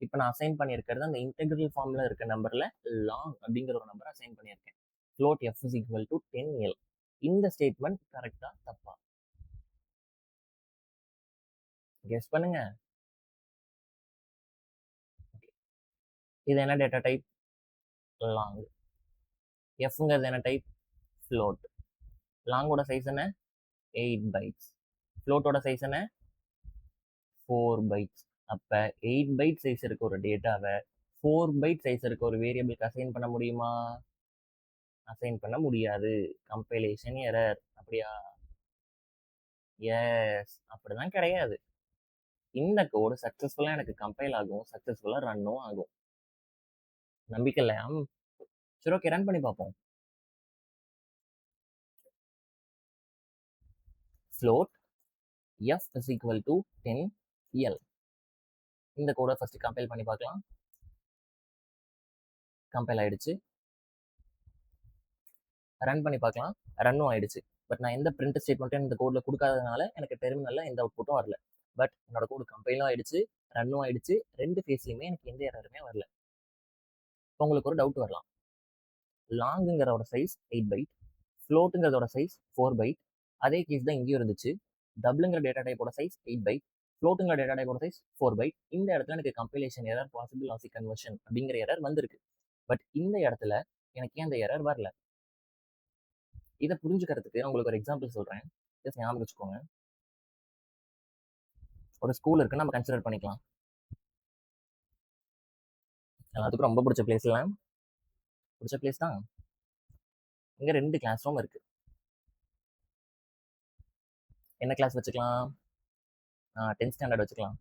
இப்போ நான் அசைன் பண்ணியிருக்கிறது அந்த இன்டெக்ரல் ஃபார்ம்ல இருக்க நம்பர்ல லாங் அப்படிங்கிற ஒரு நம்பர் அசைன் பண்ணியிருக்கேன். float f is equal to 10l. இந்த ஸ்டேட்மெண்ட் கரெக்டா தப்பா? கெஸ் பண்ணுங்க. இது என்ன டேட்டா டைப்? லாங். எஃப்ங்கிறது என்ன டைப்? ஃப்ளோட். லாங்கோட சைஸ் என்ன? 8 bytes. ஃப்ளோட்டோட சைஸ் என்ன? 4 bytes. அப்போ 8 byte சைஸ் இருக்க ஒரு டேட்டாவை 4 byte சைஸ் இருக்க ஒரு வேரியபிளுக்கு அசைன் பண்ண முடியுமா? அசைன் பண்ண முடியாது. Compilation error. அப்படியா? எஸ், அப்படிதான் கிடையாது. இந்த கோடு சக்ஸஸ்ஃபுல்லாக எனக்கு கம்பைல் ஆகும், சக்ஸஸ்ஃபுல்லாக ரன்னும் ஆகும். நம்பிக்கை இல்லையா? சரி, ஓகே, ரன் பண்ணி பார்ப்போம். float f is equal to 10l. இந்த கோடை ஃபர்ஸ்ட் கம்பைல் பண்ணி பார்க்கலாம். கம்பைல் ஆயிடுச்சு. ரன் பண்ணி பார்க்கலாம். ரன்னும் ஆயிடுச்சு. பட் நான் எந்த பிரிண்ட் ஸ்டேட்மெண்ட்டும் இந்த கோடில் கொடுக்காததுனால எனக்கு டெர்மினலில் எந்த அவுட்புட்டும் வரல. பட் என்னோட கோடு கம்பைலும் ஆயிடுச்சு, ரன்னும் ஆயிடுச்சு. ரெண்டு ஃபேஸ்லையுமே எனக்கு எந்த எரருமே வரல. இப்போ உங்களுக்கு ஒரு டவுட் வரலாம். லாங்குங்கிறதோட சைஸ் 8 byte, ஃப்ளோட்டுங்கிறதோட சைஸ் 4 byte. அதே கேஸ் தான் இங்கேயும் இருந்துச்சு. டபுளுங்கிற டேட்டா டைப்போட சைஸ் 8 byte, ஃப்ளோட்டுங்கிற டேட்டா டைப்போட சைஸ் 4 byte. இந்த இடத்துல எனக்கு compilation error, possible lossy conversion அப்படிங்கிற எரர் வந்திருக்கு. பட் இந்த இடத்துல எனக்கு ஏன் அந்த எரர் வரல? இதை புரிஞ்சுக்கிறதுக்கு உங்களுக்கு ஒரு எக்ஸாம்பிள் சொல்றேன். ஜஸ்ட் ஞாபகம் வச்சுக்கோங்க. ஒரு ஸ்கூல் இருக்குன்னு நம்ம கன்சிடர் பண்ணிக்கலாம். எல்லாத்துக்கும் ரொம்ப பிடிச்ச பிளேஸ்ல பிடிச்ச பிளேஸ் தான். இங்க 2 கிளாஸ் ரூம் இருக்கு. என்ன கிளாஸ் வச்சுக்கலாம்? 10th ஸ்டாண்டர்ட் வச்சுக்கலாம்.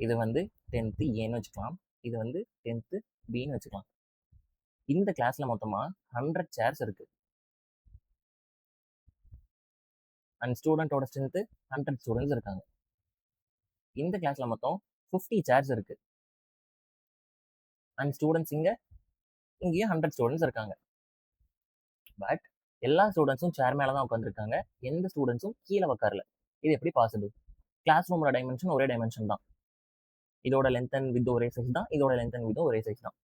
இது வந்து 10th ஏன்னு வச்சுக்கலாம். இது வந்து 10th பின்னு வச்சுக்கலாம். இந்த கிளாஸ்ல மொத்தமா 100 சேர்ஸ் இருக்கு. அண்ட் ஸ்டூடெண்டோட ஸ்ட்ரென்த் 100 ஸ்டூடெண்ட்ஸ் இருக்காங்க. இந்த கிளாஸ்ல மொத்தம் 50 சேர்ஸ் இருக்கு. அண்ட் ஸ்டூடெண்ட்ஸ் இங்கேயும் 100 ஸ்டூடெண்ட்ஸ் இருக்காங்க. பட் எல்லா ஸ்டூடெண்ட்ஸும் சேர் மேலே தான் உட்காந்துருக்காங்க. எந்த ஸ்டூடெண்ட்ஸும் கீழே உட்காரல. இது எப்படி பாசிபிள்? கிளாஸ் ரூமோட டைமென்ஷன் ஒரே டைமென்ஷன் தான். இதோட லென்த் அண்ட் வித் ஒரே சைஸ் தான், இதோட லென்த் அண்ட் வித் ஒரே சைஸ் தான்.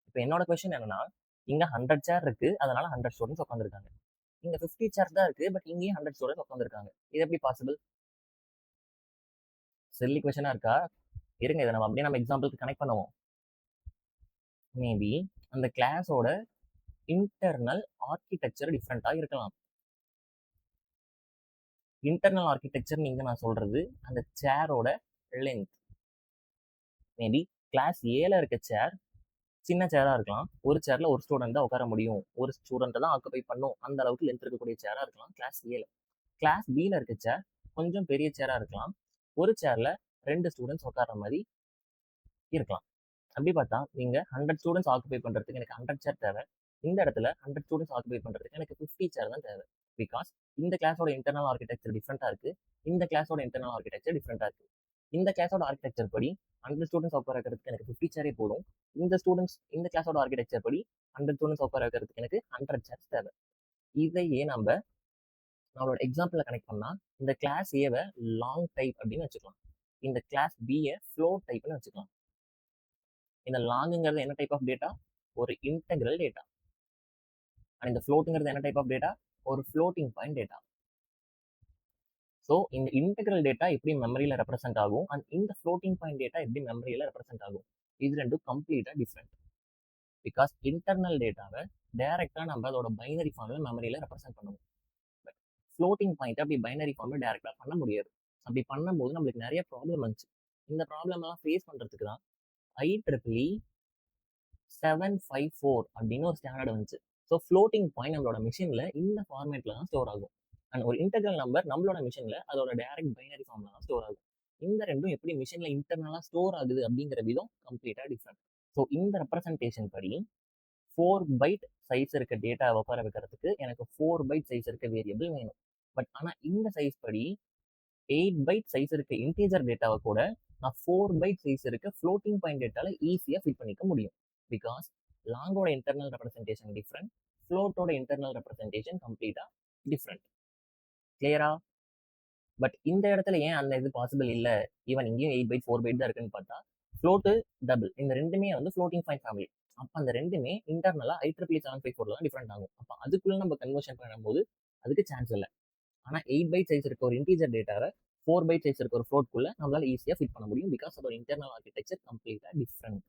இப்போ என்னோட கொஸ்டின் என்னன்னா, இங்க 100 சேர் இருக்கு, அதனால 100 ஸ்டூடெண்ட்ஸ் உட்காந்துருக்காங்க. இங்க 50 சேர்ஸ் தான் இருக்கு, பட் இங்கேயும் 100 ஸ்டூடெண்ட்ஸ் உட்காந்துருக்காங்க. இது எப்படி பாசிபிள்? சில்லி கொஸ்டினா இருக்கா? இருங்க, இதை நம்ம எக்ஸாம்பிளுக்கு கனெக்ட் பண்ணுவோம். மேபி அந்த கிளாஸோட இன்டர்னல் ஆர்கிடெக்சர் டிஃப்ரெண்டாக இருக்கலாம். இன்டர்னல் ஆர்கிடெக்சர் நான் சொல்றது அந்த சேரோட லென்த். மேபி கிளாஸ் ஏல இருக்க சேர் சின்ன சேரா இருக்கலாம். ஒரு சேர்ல ஒரு ஸ்டூடெண்ட் தான் உட்கார முடியும், ஒரு ஸ்டூடெண்ட் தான் ஆக்குபை பண்ணும், அந்த அளவுக்கு லென்த் இருக்கக்கூடிய சேரா இருக்கலாம் கிளாஸ் ஏல. கிளாஸ் பில இருக்க சேர் கொஞ்சம் பெரிய சேரா இருக்கலாம். ஒரு சேர்ல 2 ஸ்டூடெண்ட்ஸ் உட்கார மாதிரி இருக்கலாம். அப்படி பார்த்தா நீங்க 100 ஸ்டூடெண்ட்ஸ் ஆக்குபை பண்றதுக்கு எனக்கு 100 சேர் தேவை. இந்த இடத்துல 100 ஸ்டூடெண்ட்ஸ் ஆக்குபை பண்றதுக்கு எனக்கு 50 சேர் தான் தேவை. பிகாஸ் இந்த கிளாஸோட இன்டர்னல் ஆர்கிடெக்சர் டிஃப்ரெண்டா இருக்கு, இந்த கிளாஸோட இன்டர்னல் ஆர்கிடெக்சர் டிஃப்ரெண்டா இருக்கு. இந்த கிளாஸோட ஆர்கிடெக்சர் படி 100 ஸ்டூடெண்ட்ஸ் உட்கார வைக்கிறதுக்கு எனக்கு 50 சேரே போதும். இந்த கிளாஸோட ஆர்கிடெக்சர் படி 100 ஸ்டூடெண்ட்ஸ் உட்கார வைக்கிறதுக்கு எனக்கு 100 சேர்ஸ் தேவை. இதையே நம்ம நம்மளோட எக்ஸாம்பிளில் கனெக்ட் பண்ணால் இந்த கிளாஸ் ஏவை லாங் டைப் அப்படின்னு வச்சுக்கலாம், இந்த கிளாஸ் பியை ஃப்ளோட் டைப்னு வச்சுக்கலாம். இந்த லாங்குங்கிறது என்ன டைப் ஆஃப் டேட்டா? ஒரு இன்டெக்ரல் டேட்டா. அண்ட் இந்த ஃப்ளோட்டுங்கிறது என்ன டைப் ஆஃப் டேட்டா? ஒரு ஃப்ளோட்டிங் பாயிண்ட் டேட்டா. ஸோ இந்த இன்டெக்ரல் டேட்டா எப்படி மெமரியில் ரெப்ரசென்ட் ஆகும் அண்ட் இந்த ஃப்ளோட்டிங் பாயிண்ட் டேட்டா எப்படி மெமரியில் ரெப்ரசென்ட் ஆகும்? இது ரெண்டும் கம்ப்ளீட்டாக டிஃப்ரெண்ட். பிகாஸ் இன்டர்னல் டேட்டாவை டைரெக்டாக நம்ம அதோட பைனரி ஃபார்மில் மெமரியில் ரெப்ரசென்ட் பண்ணுவோம். பட் ஃப்ளோட்டிங் பாயிண்ட் அப்படி பைனரி ஃபார்மில் டைரெக்டாக பண்ண முடியாது. அப்படி பண்ணும்போது நம்மளுக்கு நிறைய ப்ராப்ளம் வந்துச்சு. இந்த ப்ராப்ளம்லாம் ஃபேஸ் பண்ணுறதுக்கு தான் IEEE 754 அப்படின்னு ஒரு ஸ்டாண்டர்ட் வந்துச்சு. ஸோ ஃப்ளோட்டிங் பாயிண்ட் நம்மளோட மிஷினில் இந்த ஃபார்மேட்டில் தான் ஸ்டோர் ஆகும். அண்ட் ஒரு இன்டெக்ரல் நம்பர் நம்மளோட மிஷினில் அதோட டைரக்ட் பைனரி ஃபார்மில் தான் ஸ்டோர் ஆகும். இந்த ரெண்டும் எப்படி மிஷினில் இன்டர்னலாக ஸ்டோர் ஆகுது அப்படிங்கிற விதம் கம்ப்ளீட்டாக டிஃப்ரெண்ட். ஸோ இந்த ரெப்ரசன்டேஷன் படி 4 பைட் சைஸ் இருக்க டேட்டாவை உட்கார வைக்கிறதுக்கு எனக்கு 4 பைட் சைஸ் இருக்க வேரியபிள் வேணும். பட் ஆனால் இந்த சைஸ் படி 8 பைட் சைஸ் இருக்க இன்டீஜர் டேட்டாவை கூட நான் 4 பைட் சைஸ் இருக்க ஃப்ளோட்டிங் பாயிண்ட் டேட்டாவில் ஈஸியாக ஃபிட் பண்ணிக்க முடியும். பிகாஸ் லாங்கோட இன்டர்னல் ரெப்ரசன்டேஷன் டிஃப்ரெண்ட், ஃப்ளோட்டோட இன்டர்னல் ரெப்ரசன்டேஷன் கம்ப்ளீட்டாக டிஃப்ரெண்ட். கிளியரா? பட் இந்த இடத்துல ஏன் அந்த இது பாசிபிள் இல்லை, ஈவன் இங்கேயும் 8 பைட் 4 பைட் தான் இருக்குன்னு பார்த்தா, ஃப்ளோட்டு டபுள் இந்த ரெண்டுமே வந்து ஃப்ளோட்டிங் பாயிண்ட் ஃபேமிலி. அப்போ அந்த ரெண்டுமே இன்டர்னலாக IEEE 754 தான் டிஃப்ரெண்ட் ஆகும். அப்போ அதுக்குள்ளே நம்ம கன்வர்ஷன் பண்ணும்போது அதுக்கு சான்ஸ் இல்லை. ஆனால் 8 பைட் சைஸ் இருக்க ஒரு இன்டீஜர் டேட்டாவை 4 பைட் சைஸ் இருக்க ஒரு ஃப்ளோட்குள்ளே நம்மளால ஈஸியாக ஃபிட் பண்ண முடியும். பிகாஸ் அதோட இன்டர்னல் ஆர்கிடெக்சர் கம்ப்ளீட்டாக டிஃப்ரெண்ட்.